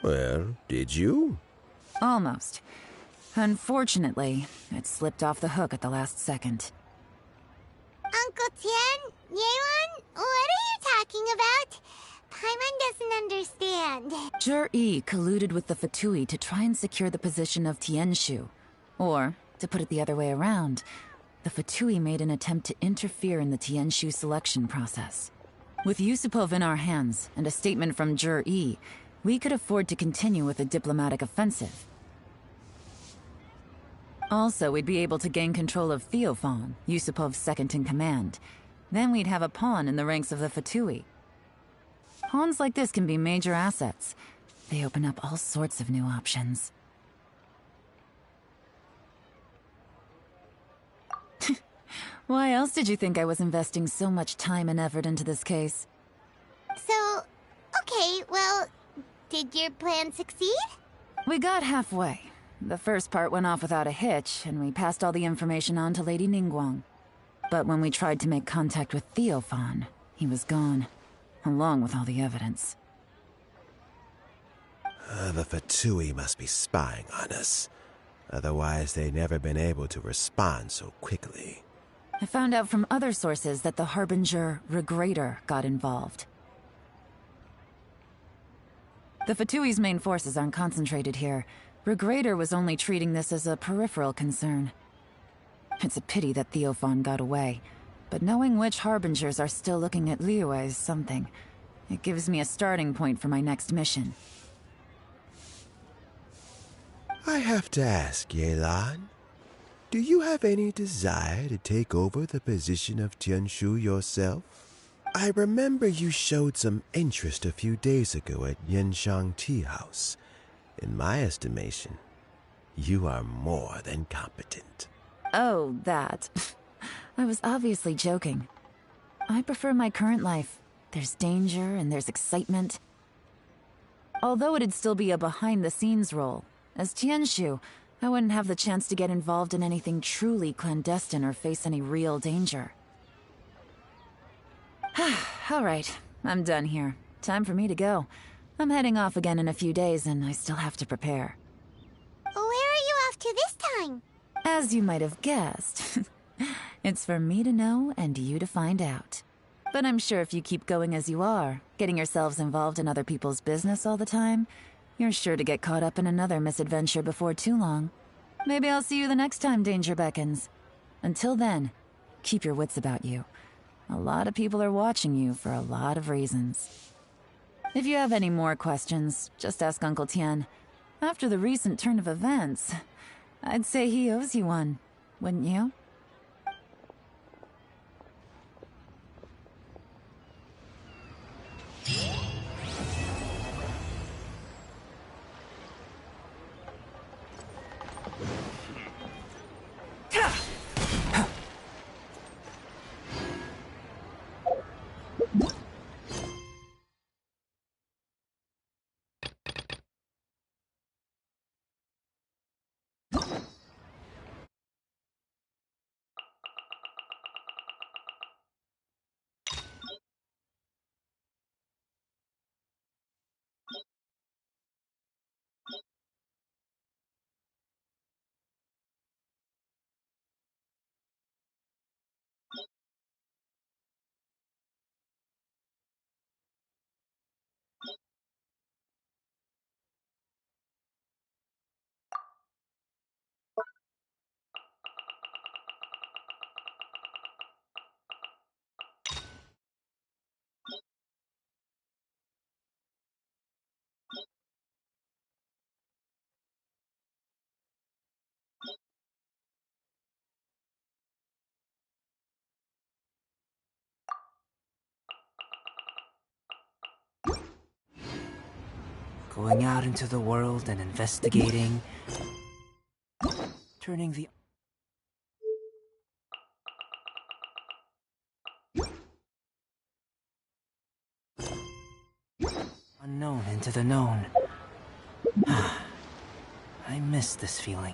Well, did you? Almost. Unfortunately, it slipped off the hook at the last second. Uncle Tian, Yeon, what are you talking about? Paimon doesn't understand. Jur-E colluded with the Fatui to try and secure the position of Tianshu. Or, to put it the other way around, the Fatui made an attempt to interfere in the Tianshu selection process. With Yusupov in our hands and a statement from Jur-E, we could afford to continue with a diplomatic offensive. Also, we'd be able to gain control of Theophan, Yusupov's second-in-command. Then we'd have a pawn in the ranks of the Fatui. Pawns like this can be major assets. They open up all sorts of new options. Why else did you think I was investing so much time and effort into this case? So, okay, well, did your plan succeed? We got halfway. The first part went off without a hitch, and we passed all the information on to Lady Ningguang. But when we tried to make contact with Theophan, he was gone, along with all the evidence. The Fatui must be spying on us. Otherwise, they'd never been able to respond so quickly. I found out from other sources that the Harbinger Regrator got involved. The Fatui's main forces aren't concentrated here. Regrator was only treating this as a peripheral concern. It's a pity that Theophan got away, but knowing which Harbingers are still looking at Liyue is something. It gives me a starting point for my next mission. I have to ask, Yelan, do you have any desire to take over the position of Tianshu yourself? I remember you showed some interest a few days ago at Yenshang Tea House. In my estimation, You are more than competent. Oh, that. I was obviously joking. I prefer my current life. There's danger and there's excitement. Although it'd still be a behind-the-scenes role, as Tianshu, I wouldn't have the chance to get involved in anything truly clandestine or face any real danger. All right, I'm done here. Time for me to go. I'm heading off again in a few days, and I still have to prepare. Where are you off to this time? As you might have guessed, it's for me to know and you to find out. But I'm sure if you keep going as you are, getting yourselves involved in other people's business all the time, you're sure to get caught up in another misadventure before too long. Maybe I'll see you the next time danger beckons. Until then, keep your wits about you. A lot of people are watching you for a lot of reasons. If you have any more questions, just ask Uncle Tien. After the recent turn of events, I'd say he owes you one, wouldn't you? Going out into the world and investigating, turning the unknown into the known. I miss this feeling.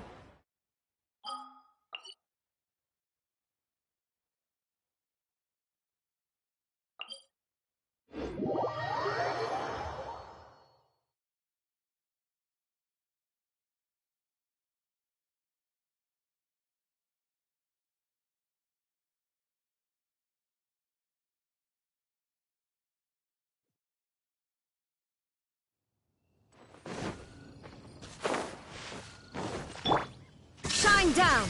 Shine down!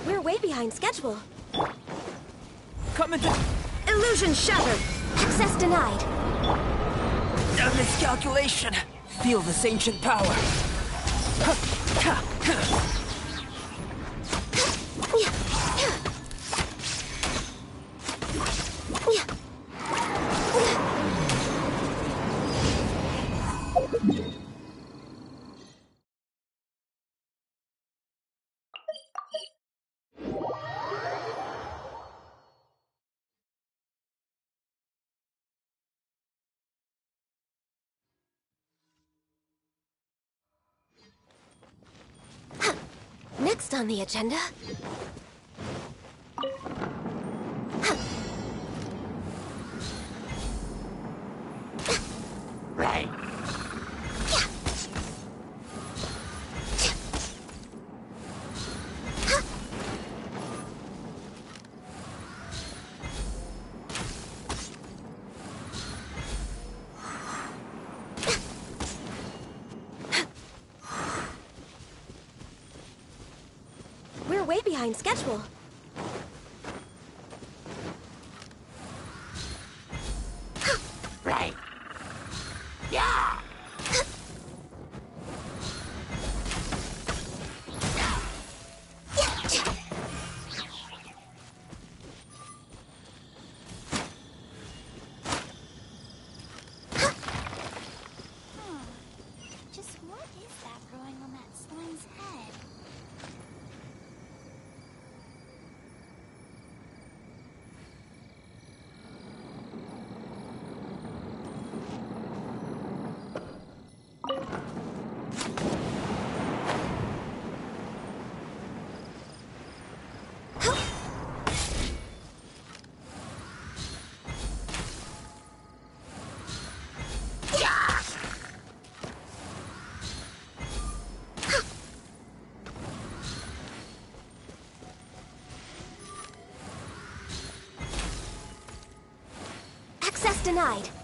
We're way behind schedule. Coming to... Illusion shattered. Access denied. A miscalculation. Feel this ancient power. Next on the agenda... Right. We're way behind schedule. Right. Yeah. Just what is that growing on that slime's head? Access denied.